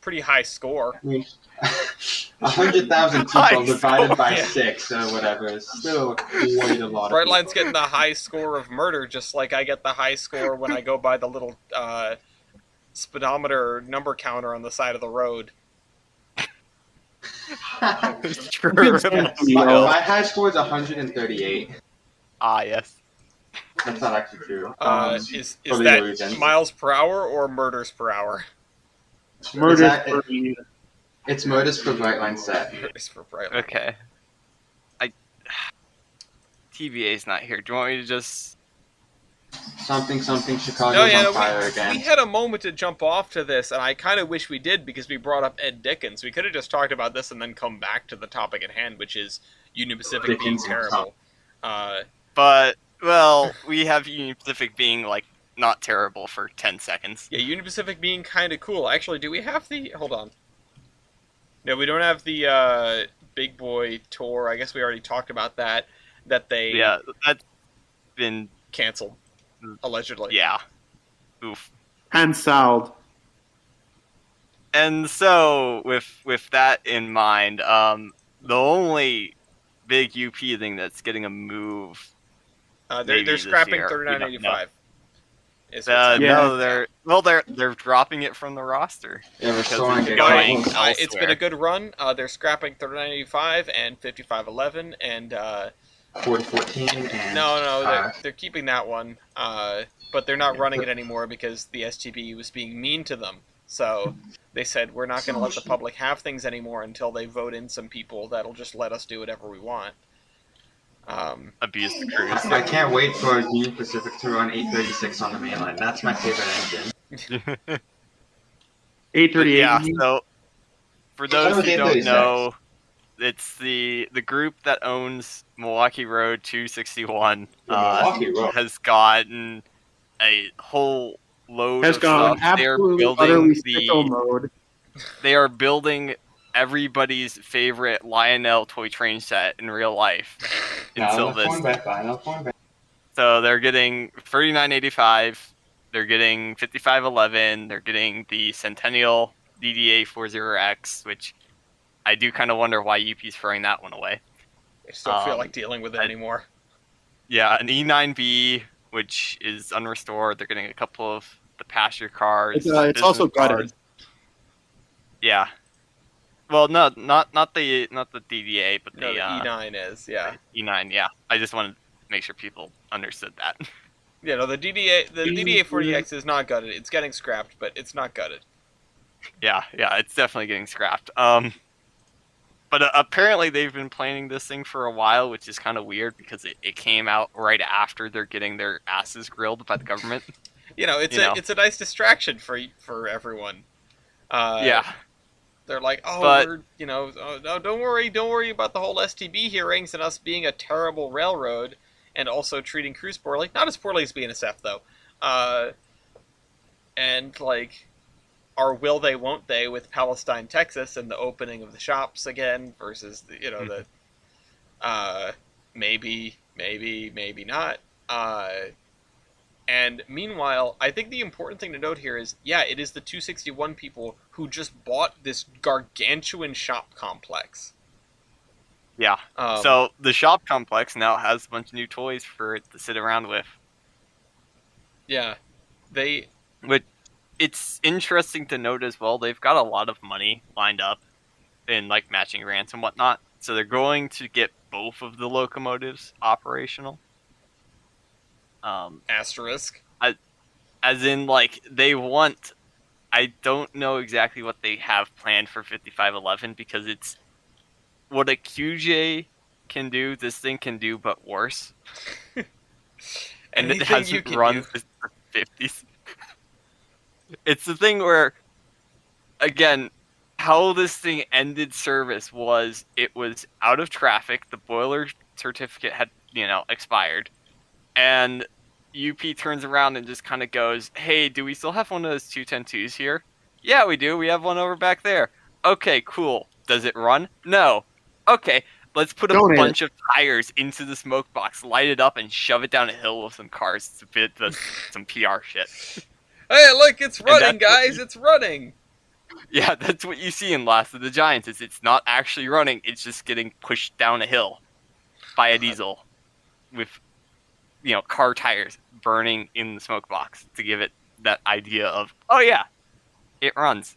pretty high score. 100,000 people divided by 6 or whatever is still quite a lot. Brightline's getting the high score of murder, just like I get the high score when I go by the little speedometer number counter on the side of the road. My high score is 138. Yes. That's not actually true. Is that miles per hour or murders per hour? It's murders per Brightline set. Murders per Brightline. Okay. TVA's not here. Do you want me to just... Something Chicago's on fire again. We had a moment to jump off to this, and I kind of wish we did because we brought up Ed Dickens. We could have just talked about this and then come back to the topic at hand, which is Union Pacific being terrible. But, well, we have Union Pacific being, like, not terrible for 10 seconds. Yeah, Union Pacific being kind of cool. Actually, do we have the... Hold on. No, we don't have the Big Boy tour. I guess we already talked about that. That they... Yeah, that's been... canceled. Allegedly. Yeah. Oof. Cancelled. And so, with that in mind, the only big UP thing that's getting a move... they're scrapping 3985. No, they're dropping it from the roster. Yeah, they're it's been a good run. They're scrapping 3985 and 5511 and 4014 and no, they're keeping that one. But they're not running it anymore because the STB was being mean to them. So they said we're not going to let the public have things anymore until they vote in some people that'll just let us do whatever we want. Abuse the crews. I can't wait for Union Pacific to run 836 on the mainland. That's my favorite engine. 838. Yeah, so for those who don't know, it's the group that owns Milwaukee Road 261 Milwaukee Road has gotten a whole load Has of gone stuff. They are absolutely utterly building sicko mode. They are building everybody's favorite Lionel toy train set in real life in No, Sylvis. no phone back. So they're getting 3985, they're getting 5511, they're getting the Centennial DDA 40X, which I do kind of wonder why UP's throwing that one away. I just don't feel like dealing with it anymore. Yeah, an E9B, which is unrestored. They're getting a couple of the pasture cars. It's also business gutted. cars. Yeah. Well, no, not the DDA, but No, the E9 is, yeah. E9. Yeah, I just wanted to make sure people understood that. Yeah, no, the DDA 40X is not gutted. It's getting scrapped, but it's not gutted. Yeah, it's definitely getting scrapped. But apparently they've been planning this thing for a while, which is kind of weird because it came out right after they're getting their asses grilled by the government. It's a nice distraction for everyone. Yeah. They're like, no, don't worry about the whole STB hearings and us being a terrible railroad and also treating crews poorly. Not as poorly as BNSF, though. And, like, our will they, won't they with Palestine, Texas, and the opening of the shops again versus, maybe not. And meanwhile, I think the important thing to note here is, it is the 261 people who just bought this gargantuan shop complex. Yeah. So the shop complex now has a bunch of new toys for it to sit around with. Yeah. But it's interesting to note as well, they've got a lot of money lined up in like matching grants and whatnot. So they're going to get both of the locomotives operational. Asterisk. As in, like, they want... I don't know exactly what they have planned for 5511 because it's what a QJ can do, this thing can do, but worse. And it hasn't run since the 50s. It's the thing where, again, how this thing ended service was it was out of traffic, the boiler certificate had, expired, and UP turns around and just kind of goes, hey, do we still have one of those 210-2s here? Yeah, we do. We have one over back there. Okay, cool. Does it run? No. Okay, let's put a bunch of tires into the smoke box, light it up, and shove it down a hill with some cars to fit some PR shit. Hey, look, it's running, guys. It's running. Yeah, that's what you see in Last of the Giants. It's not actually running. It's just getting pushed down a hill by a diesel with, car tires burning in the smoke box to give it that idea of, oh yeah, it runs.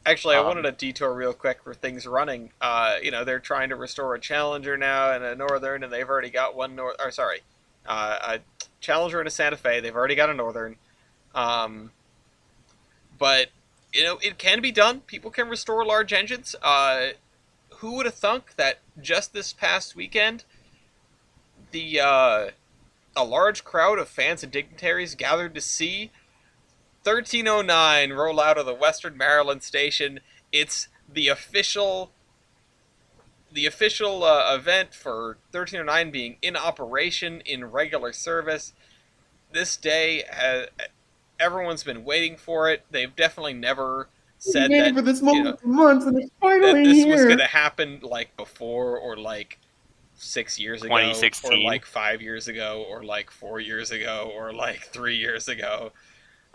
Actually, I wanted to detour real quick for things running. They're trying to restore a Challenger now and a Northern, and they've already got one a Challenger and a Santa Fe. They've already got a Northern. But, it can be done. People can restore large engines. Who would have thunk that just this past weekend, a large crowd of fans and dignitaries gathered to see 1309 roll out of the Western Maryland station. It's the official event for 1309 being in operation in regular service. This day, everyone's been waiting for it. They've definitely never said that for this moment for months, and it's finally that this here. was going to happen like before, or like 6 years ago, 2016, or like 5 years ago, or like 4 years ago, or like 3 years ago.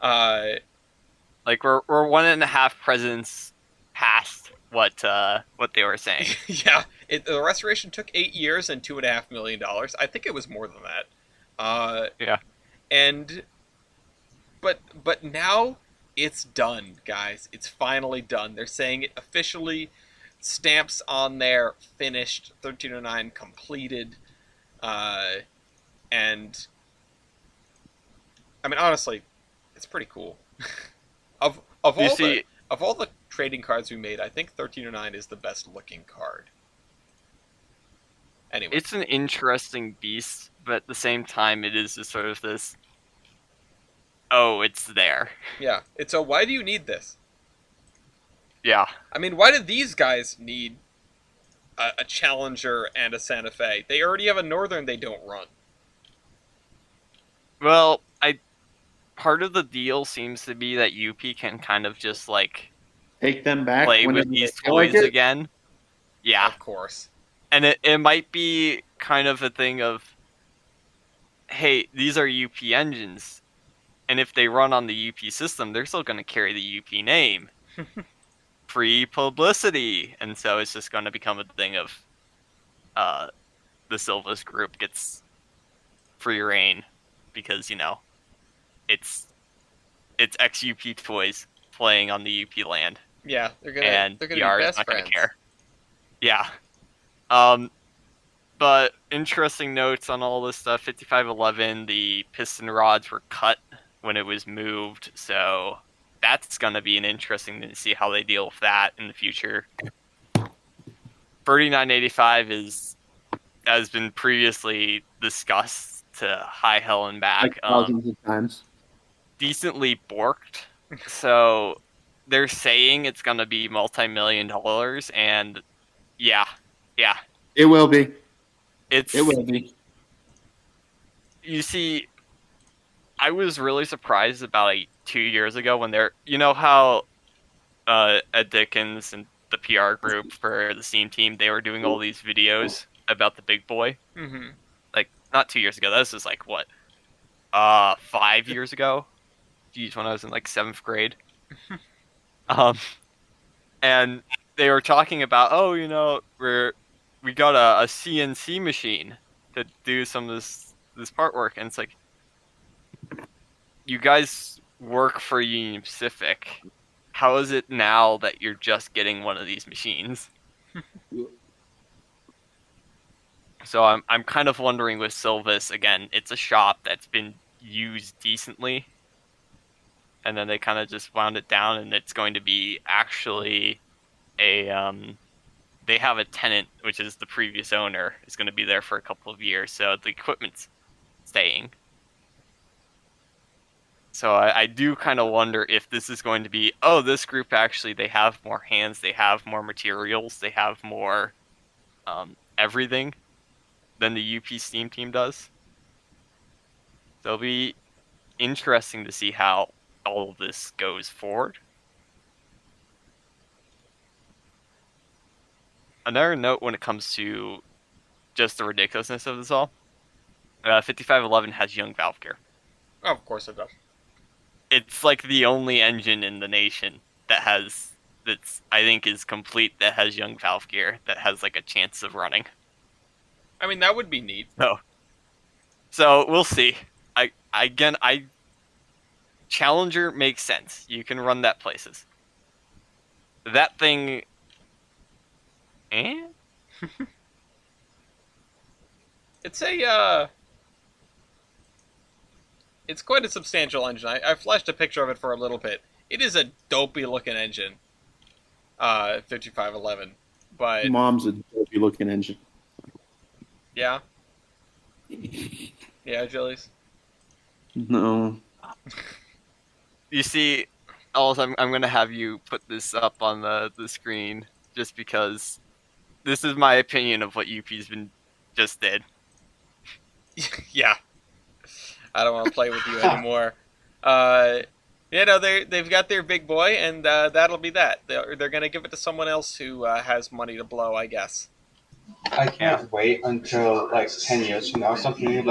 Like we're 1.5 presidents past what they were saying. Yeah, the restoration took 8 years and $2.5 million. I think it was more than that. Yeah. But now it's done, guys. It's finally done. They're saying it officially. Stamps on there, finished, 1309 completed, and I mean, honestly, it's pretty cool. of all the trading cards we made, I think 1309 is the best looking card. Anyway, it's an interesting beast, but at the same time, it is just sort of this. Oh, it's there. Yeah, it's a why do you need this? Yeah. I mean, why did these guys need a Challenger and a Santa Fe? They already have a Northern they don't run. Well, part of the deal seems to be that UP can kind of just like Take them back play whenever with they these feel like toys it. again. Yeah, Of course. and it might be kind of a thing of, hey, these are UP engines, and if they run on the UP system, they're still going to carry the UP name. Free publicity, and so it's just going to become a thing of the Silvas group gets free reign because it's ex-UP toys playing on the UP land, Yeah, they're gonna and be PR is best not going friends. to care. Yeah. But interesting notes on all this stuff. 5511, the piston rods were cut when it was moved, so that's going to be an interesting to see how they deal with that in the future. 3985 has been previously discussed to high hell and back. Like thousands of times. Decently borked, so they're saying it's going to be multi-million dollars, and yeah, It will be. it will be. You see, I was really surprised about 2 years ago when how Ed Dickens and the PR group for the Steam team, they were doing all these videos about the big boy. Mm-hmm. Like, not 2 years ago. This was 5 years ago. Geez, when I was in 7th grade. And they were talking about, we got a CNC machine to do some of this part work, and it's like, you guys work for Union Pacific. How is it now that you're just getting one of these machines? So I'm kind of wondering with Silvis, again, it's a shop that's been used decently, and then they kind of just wound it down, and it's going to be actually they have a tenant, which is the previous owner, is going to be there for a couple of years, so the equipment's staying. So I do kind of wonder if this is going to be, this group actually, they have more hands, they have more materials, they have more everything than the UP Steam team does. So it'll be interesting to see how all of this goes forward. Another note when it comes to just the ridiculousness of this all, 5511 has young valve gear. Oh, of course it does. It's the only engine in the nation that's I think is complete that has young valve gear that has a chance of running. I mean, that would be neat. So we'll see. Challenger makes sense. You can run that places. That thing, It's it's quite a substantial engine. I flashed a picture of it for a little bit. It is a dopey looking engine. 5511, but Mom's a dopey looking engine. yeah, Jillies. No. you see, Alice, I'm going to have you put this up on the screen just because this is my opinion of what UP's just did. Yeah, I don't want to play with you anymore. They've got their big boy, and that'll be that. They're going to give it to someone else who has money to blow, I guess. I can't wait until 10 years from now or something. We're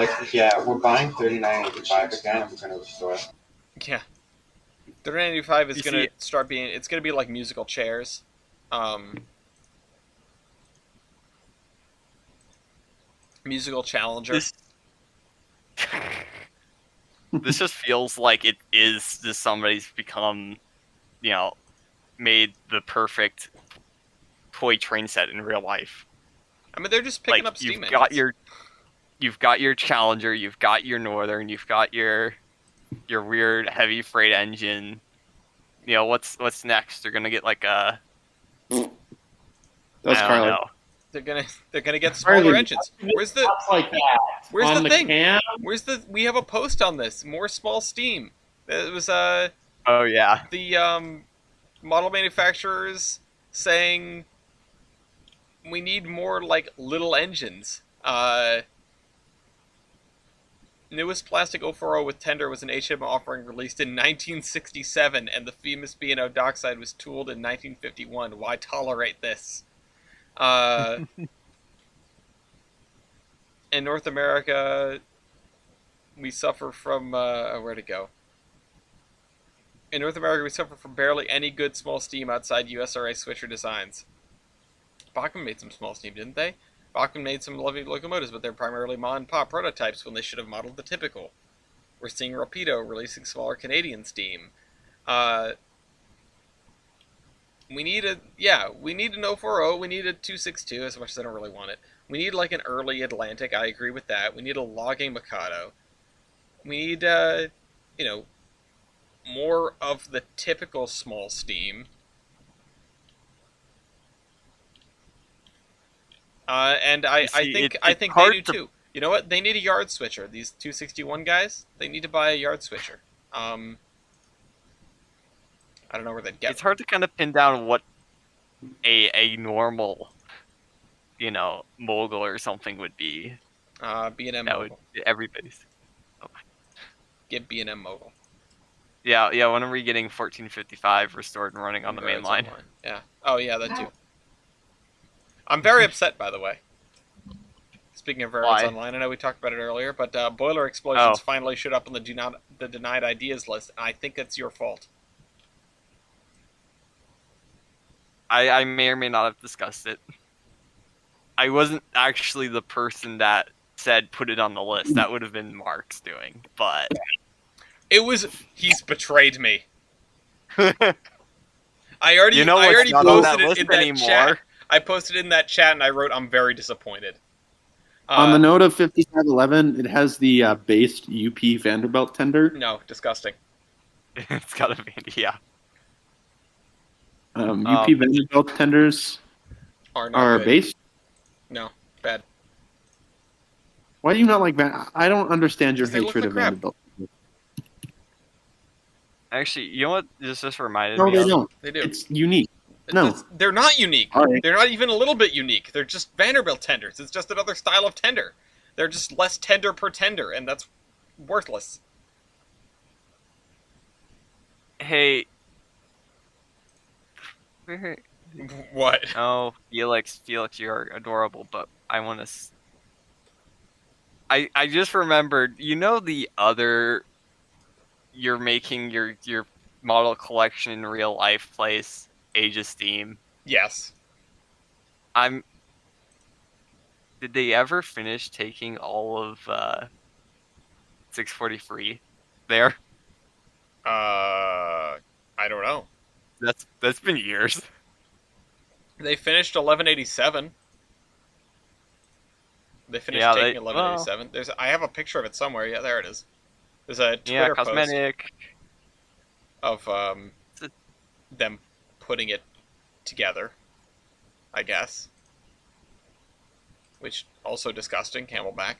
buying 3985 again, and we're going to restore it. Yeah, 3985 is going to start being. It's going to be like musical chairs. Musical Challenger. This just feels like it is just somebody's become, made the perfect toy train set in real life. I mean, they're just picking up steam engines. You've got your Challenger, you've got your Northern, you've got your weird heavy freight engine. What's next? They're gonna get a. That's Carly. They're gonna get smaller engines. Where's the thing? Cam? We have a post on this. More small steam. It was Oh yeah. The model manufacturers saying we need more little engines. Newest plastic 040 with tender was an HM offering released in 1967, and the famous B&O dockside was tooled in 1951. Why tolerate this? In North America, we suffer from... where'd it go? In North America, we suffer from barely any good small steam outside USRA switcher designs. Bachmann made some small steam, didn't they? Bachmann made some lovely locomotives, but they're primarily ma-and-pop prototypes when they should have modeled the typical. We're seeing Rapido releasing smaller Canadian steam. We need an 040, we need a 262, as much as I don't really want it. We need like an early Atlantic, I agree with that. We need a logging Mikado. We need, more of the typical small steam. And I think they do too. You know what? They need a yard switcher. These 261 guys, they need to buy a yard switcher. I don't know where they'd get. It's hard to kind of pin down what a normal, mogul or something would be. B&M that mogul. Would everybody's. Oh. Get B&M mogul. Yeah. When are we getting 1455 restored and running on the main line? Yeah. Oh yeah, that too. I'm very upset, by the way. Speaking of variants online, I know we talked about it earlier, but boiler explosions finally showed up on the denied ideas list, and I think it's your fault. I may or may not have discussed it. I wasn't actually the person that said put it on the list. That would have been Mark's doing, but... He's betrayed me. I already not posted it in that anymore? chat. I posted in that chat and I wrote, I'm very disappointed. On the note of 5511, it has the based UP Vanderbilt tender. No, disgusting. It's gotta be, yeah. UP Vanderbilt tenders are based? No, bad. Why do you not like that? I don't understand your 'Cause they look hatred like of crap. Vanderbilt. Actually, you know what this just reminded No, me they of? don't. They do. It's unique. No. They're not unique. All right. They're not even a little bit unique. They're just Vanderbilt tenders. It's just another style of tender. They're just less tender per tender, and that's worthless. Hey. What? Oh, Felix, you're adorable, but I want to... I just remembered, the other... You're making your model collection in real life place, Age of Steam. Yes. Did they ever finish taking all of 643 there? I don't know. That's been years. They finished 1187. They finished taking 1187. I have a picture of it somewhere. Yeah, there it is. There's a Twitter cosmetic post of them putting it together, I guess. Which also disgusting. Camelback.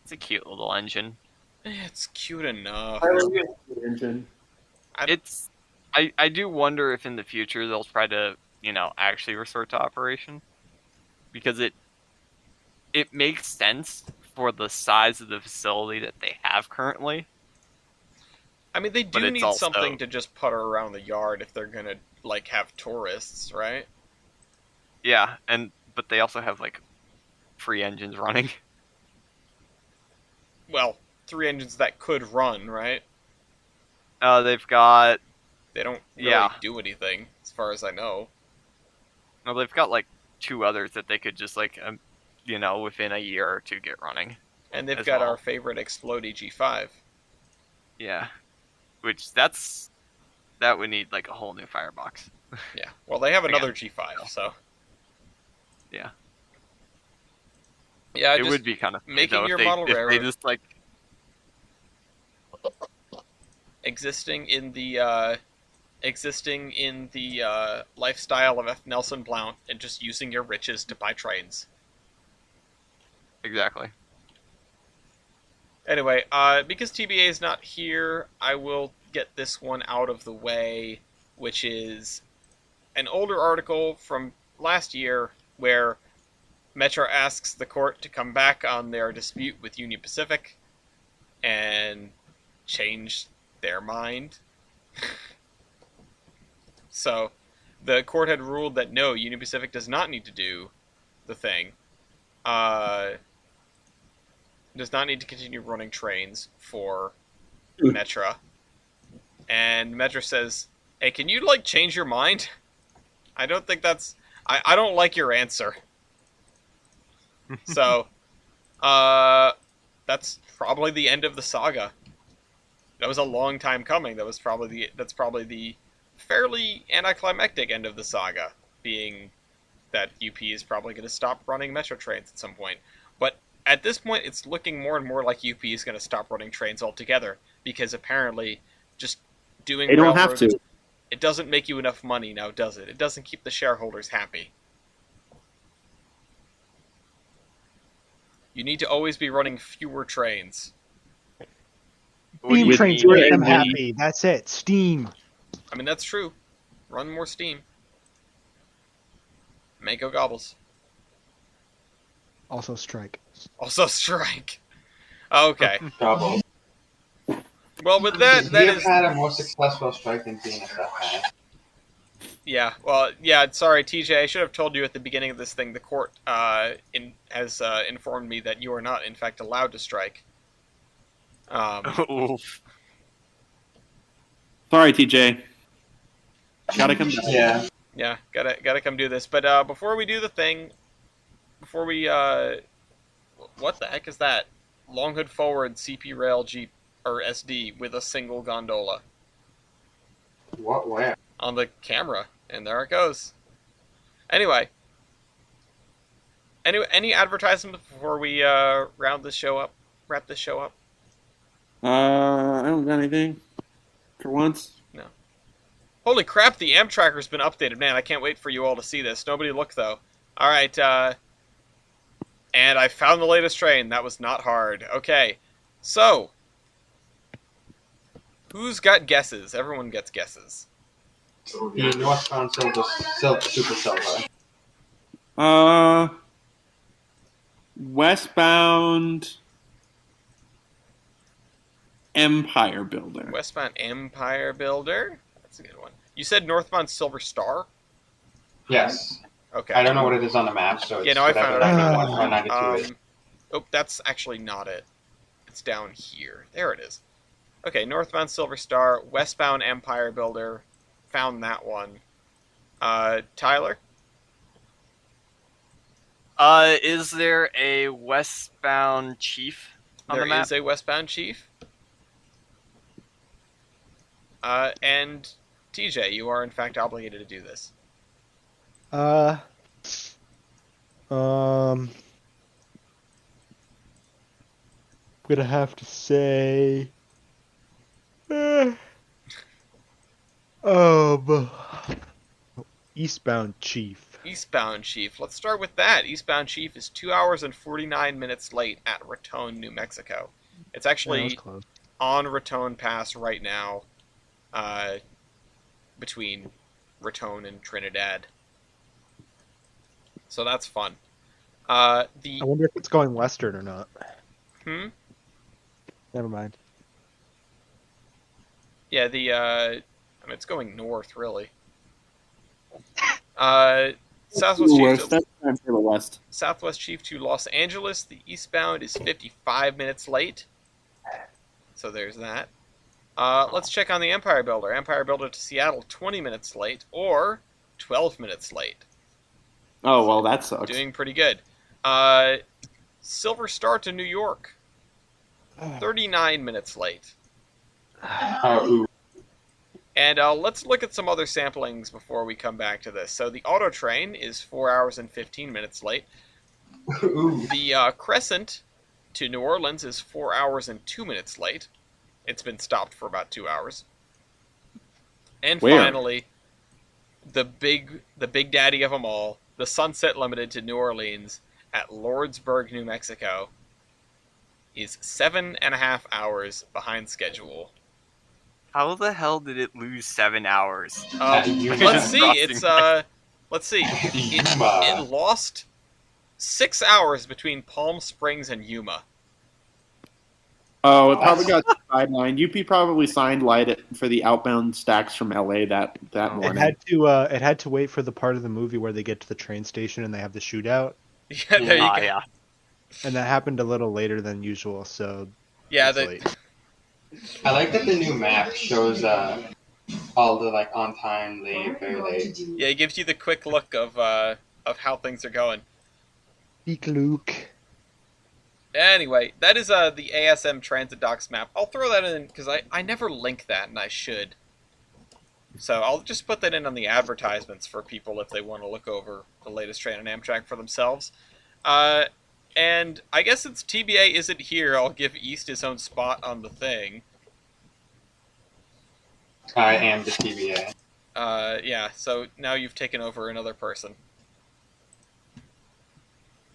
It's a cute little engine. It's cute enough. Engine. I do wonder if in the future they'll try to actually restore to operation, because it makes sense for the size of the facility that they have currently. I mean, they do need something to just putter around the yard if they're gonna have tourists, right? Yeah, but they also have free engines running. Well, 3 engines that could run, right? They've got... They don't really do anything, as far as I know. No, they've got 2 others that they could just within a year or 2 get running. And they've got our favorite Explode G5. Yeah. Which that would need a whole new firebox. Yeah. Well, they have another G5, so. Yeah. Yeah, it would be kind of making your model railroad. They just existing in the lifestyle of F. Nelson Blount and just using your riches to buy trains. Exactly. Anyway, because TBA is not here, I will get this one out of the way, which is an older article from last year where Metro asks the court to come back on their dispute with Union Pacific and change their mind. So, the court had ruled that no, Union Pacific does not need to do the thing. Does not need to continue running trains for Metra. And Metra says, hey, can you, change your mind? I don't think that's... I don't like your answer. So, that's probably the end of the saga. That was a long time coming. That's probably the fairly anticlimactic end of the saga, being that UP is probably going to stop running Metro trains at some point. But at this point, it's looking more and more like UP is going to stop running trains altogether, because apparently just doing They don't railroads, have to. it doesn't make you enough money now, does it? It doesn't keep the shareholders happy. You need to always be running fewer trains. Steam With trains fewer make them and happy. That's it. Steam. I mean, that's true. Run more steam. Mako gobbles. Also strike. Also strike. Okay. Double. Well, with that we have is... had a more successful strike than BNSF had. Yeah, well, yeah, sorry, TJ, I should have told you at the beginning of this thing, the court has informed me that you are not, in fact, allowed to strike. Oof. Sorry, TJ. Gotta come back. Yeah. Yeah, gotta come do this. But before we do the thing, before we, what the heck is that? Longhood Forward CP Rail Jeep, or SD, with a single gondola. What? Where? On the camera, and there it goes. Anyway, any advertisements before we wrap this show up? I don't got anything for once. No. Holy crap! The Amtracker's been updated, man. I can't wait for you all to see this. Nobody look though. All right, and I found the latest train. That was not hard. Okay, so who's got guesses? Everyone gets guesses. The northbound Super Silver. Westbound Empire Builder. Westbound Empire Builder. That's a good one. You said northbound Silver Star. Yes. Okay. I don't know what it is on the map, so it's Yeah, no, I found whatever it. 91 or 92 is. Oh, that's actually not it. It's down here. There it is. Okay, northbound Silver Star, westbound Empire Builder. Found that one. Tyler? Is there a westbound Chief on There the map? is a westbound Chief. And TJ, you are in fact obligated to do this. I'm gonna have to say, Eastbound Chief. Eastbound Chief. Let's start with that. Eastbound Chief is 2 hours and 49 minutes late at Raton, New Mexico. It's Yeah, that actually was close. on Raton Pass right now, between Raton and Trinidad. So that's fun. I wonder if it's going western or not. Hmm? Never mind. Yeah, I mean, it's going north, really. Southwest West. Chief That's time for the west. Southwest Chief to Los Angeles. The eastbound is 55 minutes late. So there's that. Let's check on the Empire Builder. Empire Builder to Seattle, 20 minutes late, or 12 minutes late. Oh well, that sucks. Doing pretty good. Silver Star to New York, 39 minutes late. Ooh. And let's look at some other samplings before we come back to this. So the Auto Train is 4 hours and 15 minutes late. Ooh. The Crescent to New Orleans is 4 hours and 2 minutes late. It's been stopped for about 2 hours. And Where? finally, the big daddy of them all, the Sunset Limited to New Orleans at Lordsburg, New Mexico, is 7.5 hours behind schedule. How the hell did it lose 7 hours? Let's see. It's let's see. It lost 6 hours between Palm Springs and Yuma. Oh, it probably got sidelined. UP probably signed light for the outbound stacks from LA that morning. It had to wait for the part of the movie where they get to the train station and they have the shootout, Yeah, there you go. Yeah. and that happened a little later than usual. So Yeah, it's late. I like that the new map shows all the like on time, late, very late. Yeah, it gives you the quick look of how things are going. Speak, Luke. Anyway, that is the ASM Transit Docs map. I'll throw that in because I never link that, and I should. So I'll just put that in on the advertisements for people if they want to look over the latest train on Amtrak for themselves. And I guess since TBA isn't here, I'll give East his own spot on the thing. I am the TBA. Yeah, so now you've taken over another person.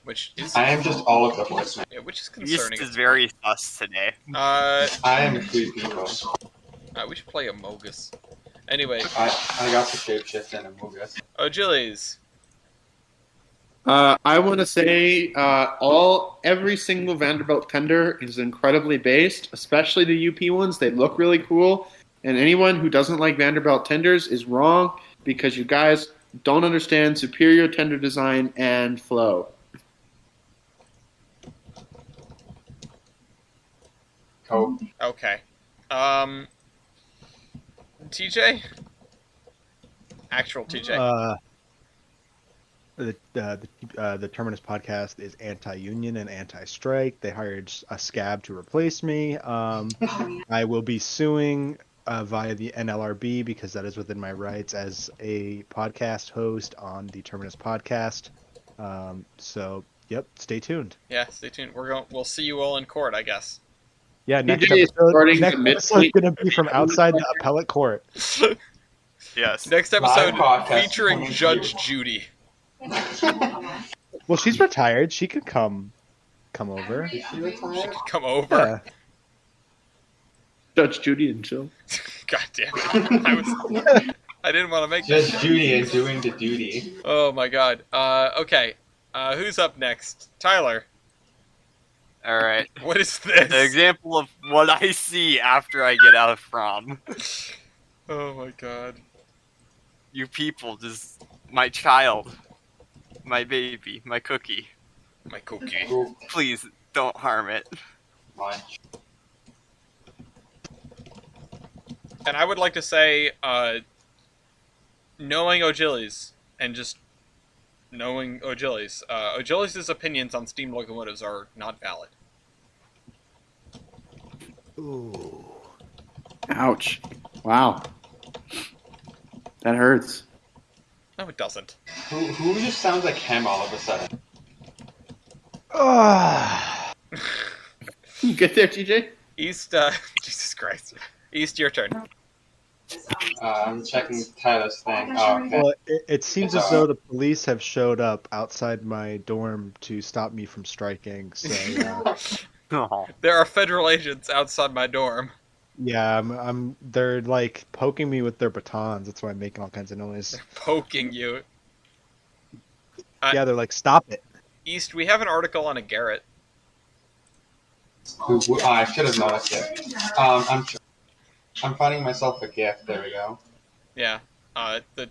Which is... I am just all of the horsemen. Yeah, which is concerning. East is very sus today. I am 3 people. We should play Amogus. Anyway, I got the shapeshift and Amogus. O'Gillies. I want to say every single Vanderbilt tender is incredibly based, especially the UP ones. They look really cool, and anyone who doesn't like Vanderbilt tenders is wrong because you guys don't understand superior tender design and flow. Oh, Okay. TJ? Actual TJ. The Terminus Podcast is anti-union and anti-strike. They hired a scab to replace me. I will be suing via the NLRB because that is within my rights as a podcast host on the Terminus Podcast. So, yep, stay tuned. Yeah, stay tuned. We'll see you all in court, I guess. Yeah, next TJ is starting episode the is going to be from outside the appellate court. Yes. Next episode podcast featuring coming Judge to Judy. Well, she's retired. She could come over. She could come over. Yeah. Judge Judy and chill. God damn it. I didn't want to make that. just Judy and doing the duty. Oh my god. Okay. Who's up next? Tyler. All right. What is this? An example of what I see after I get out of prom. Oh my god. You people, just my child, my baby, my cookie. My cookie. Ooh, Please don't harm it. lunch. And I would like to say, knowing O'Gillies and just knowing O'Gillies, O'Gillies' opinions on steam locomotives are not valid. Ooh. Ouch. Wow. That hurts. No, it doesn't. Who just sounds like him all of a sudden? You get there, TJ? East, Jesus Christ. East, your turn. I'm checking Tyler's thing. Oh, okay. Well, it seems as though the police have showed up outside my dorm to stop me from striking. So Oh. There are federal agents outside my dorm. yeah, they're like poking me with their batons. That's why I'm making all kinds of noise. Poking you. Yeah, they're like, stop it. East, we have an article on a Garrett. I should have noticed it. I'm finding myself a gift. There we go. Yeah. The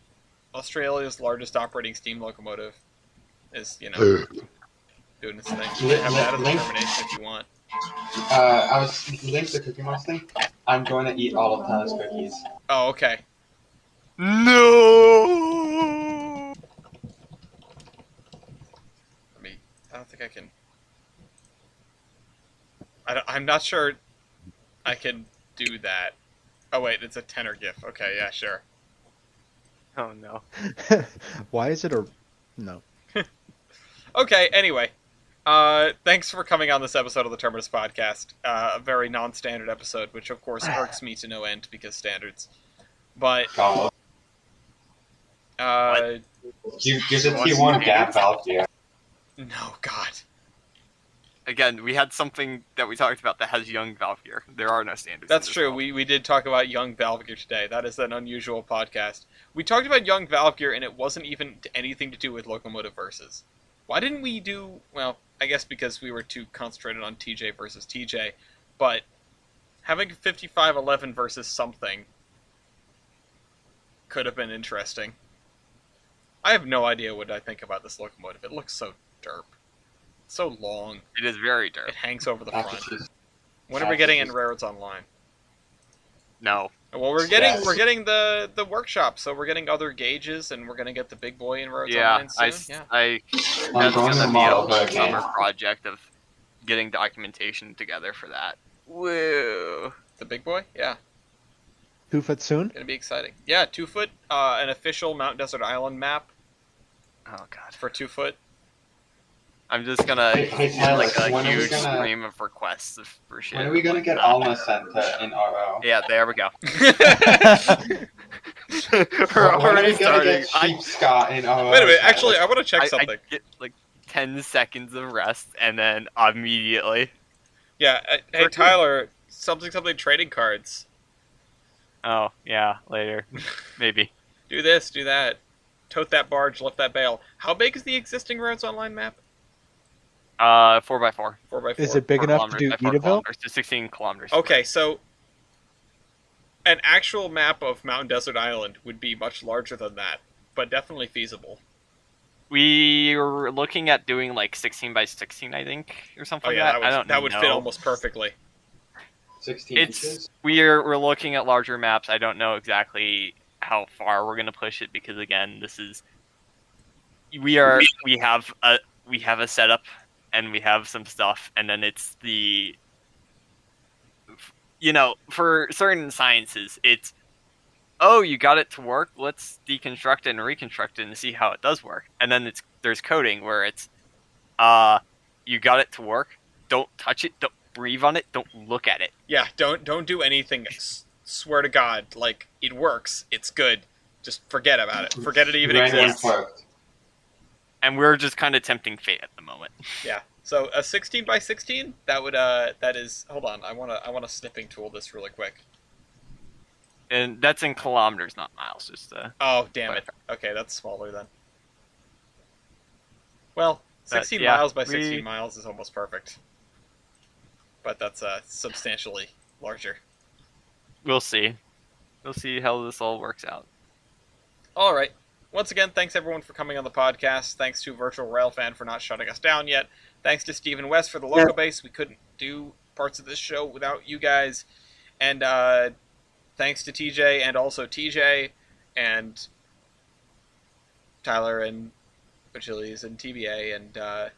Australia's largest operating steam locomotive is, doing its thing. You can have that as a Link. termination if you want. I was linked the Cookie Monster thing. I'm going to eat all of Tyler's cookies. Oh, okay. No. I don't think I can. I'm not sure I can do that. Oh wait, it's a tenor GIF. Okay, yeah, sure. Oh no. Why is it a no? Okay, anyway. Thanks for coming on this episode of the Terminus Podcast. A very non-standard episode, which of course irks me to no end because standards. But, Oh, gives a T1 gap valve here. no, God. Again, we had something that we talked about that has young valve gear. There are no standards. That's in this true. world. We did talk about young valve gear today. That is an unusual podcast. We talked about young valve gear, and it wasn't even anything to do with locomotive versus. Why didn't we do... Well, I guess because we were too concentrated on TJ versus TJ, but having 5511 versus something could have been interesting. I have no idea what I think about this locomotive. It looks so derp. It's so long. It is very derp. It hangs over the front. After- When are we getting in Railroads Online? No. Well, we're getting the workshop, so we're getting other gauges, and we're gonna get the big boy in Railroads Yeah, Online soon. I I'm that's going gonna to be model a boat summer game. project of getting documentation together for that. Woo! The big boy, yeah, 2 foot soon. gonna be exciting. Yeah, 2 foot, an official Mount Desert Island map Oh god. for 2 foot. I'm just gonna Hey, get Tyler, like a when are we huge gonna- stream of requests for shit. When are we gonna get Alma sent in RO? Yeah, there we go. We're When are already we gonna starting. get Sheep Scott in RO? Wait a minute, actually, I want to check I something. get like 10 seconds of rest and then immediately. Yeah, hey Tyler, something trading cards. Oh yeah, later, maybe. Do this, do that. Tote that barge, lift that bale. How big is the existing Railroads Online map? 4x4. 4x4. Is it big 4 enough to do kilometers by 4 Edaville? kilometers to 16 kilometers. Okay, so an actual map of Mountain Desert Island would be much larger than that, but definitely feasible. We were looking at doing like 16 by 16, I think, or something Oh yeah, like that. I don't that would fit know. almost perfectly. 16 It's inches. we're looking at larger maps. I don't know exactly how far we're gonna push it because again, this is we have a setup and we have some stuff, and then it's the for certain sciences, it's you got it to work. Let's deconstruct it and reconstruct it and see how it does work. And then there's coding where it's you got it to work. Don't touch it. Don't breathe on it. Don't look at it. Yeah, don't do anything. Swear to God, like it works. It's good. Just forget about it. Forget it even Random exists. worked. And we're just kind of tempting fate at the moment. Yeah. So a 16 by 16. That would that is. Hold on. I wanna snipping tool this really quick. And that's in kilometers, not miles. Just Oh damn it. Okay, that's smaller then. Well, 16 yeah, miles by 16 miles is almost perfect. But that's substantially larger. we'll see. We'll see how this all works out. All right. Once again, thanks everyone for coming on the podcast. Thanks to Virtual Railfan for not shutting us down yet. Thanks to Stephen West for the local base. We couldn't do parts of this show without you guys. And thanks to TJ and also TJ and Tyler and Bachilles and TBA and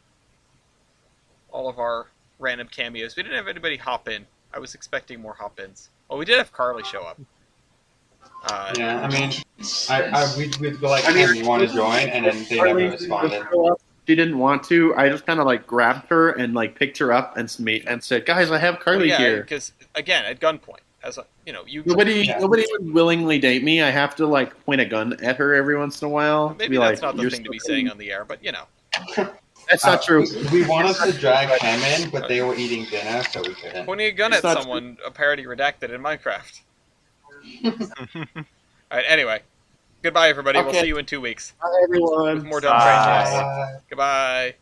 all of our random cameos. We didn't have anybody hop in. I was expecting more hop-ins. Well, we did have Carly show up. Yeah, I mean, we'd be like, hey, you want to join? And then they never responded. She didn't want to. I just kind of like grabbed her and like picked her up and said, "Guys, I have Carly here." Because again, at gunpoint, as a, you Nobody would willingly date me. I have to like point a gun at her every once in a while. Maybe be that's like, not the "You're thing to be still- saying on the air, but That's not true. We wanted to drag them in, but they were eating dinner, so we couldn't. pointing a gun It's at not someone, a parody redacted in Minecraft. All right. Anyway, goodbye, everybody. We'll Okay. see you in 2 weeks Bye, everyone. with more dumb train news. Bye. Goodbye.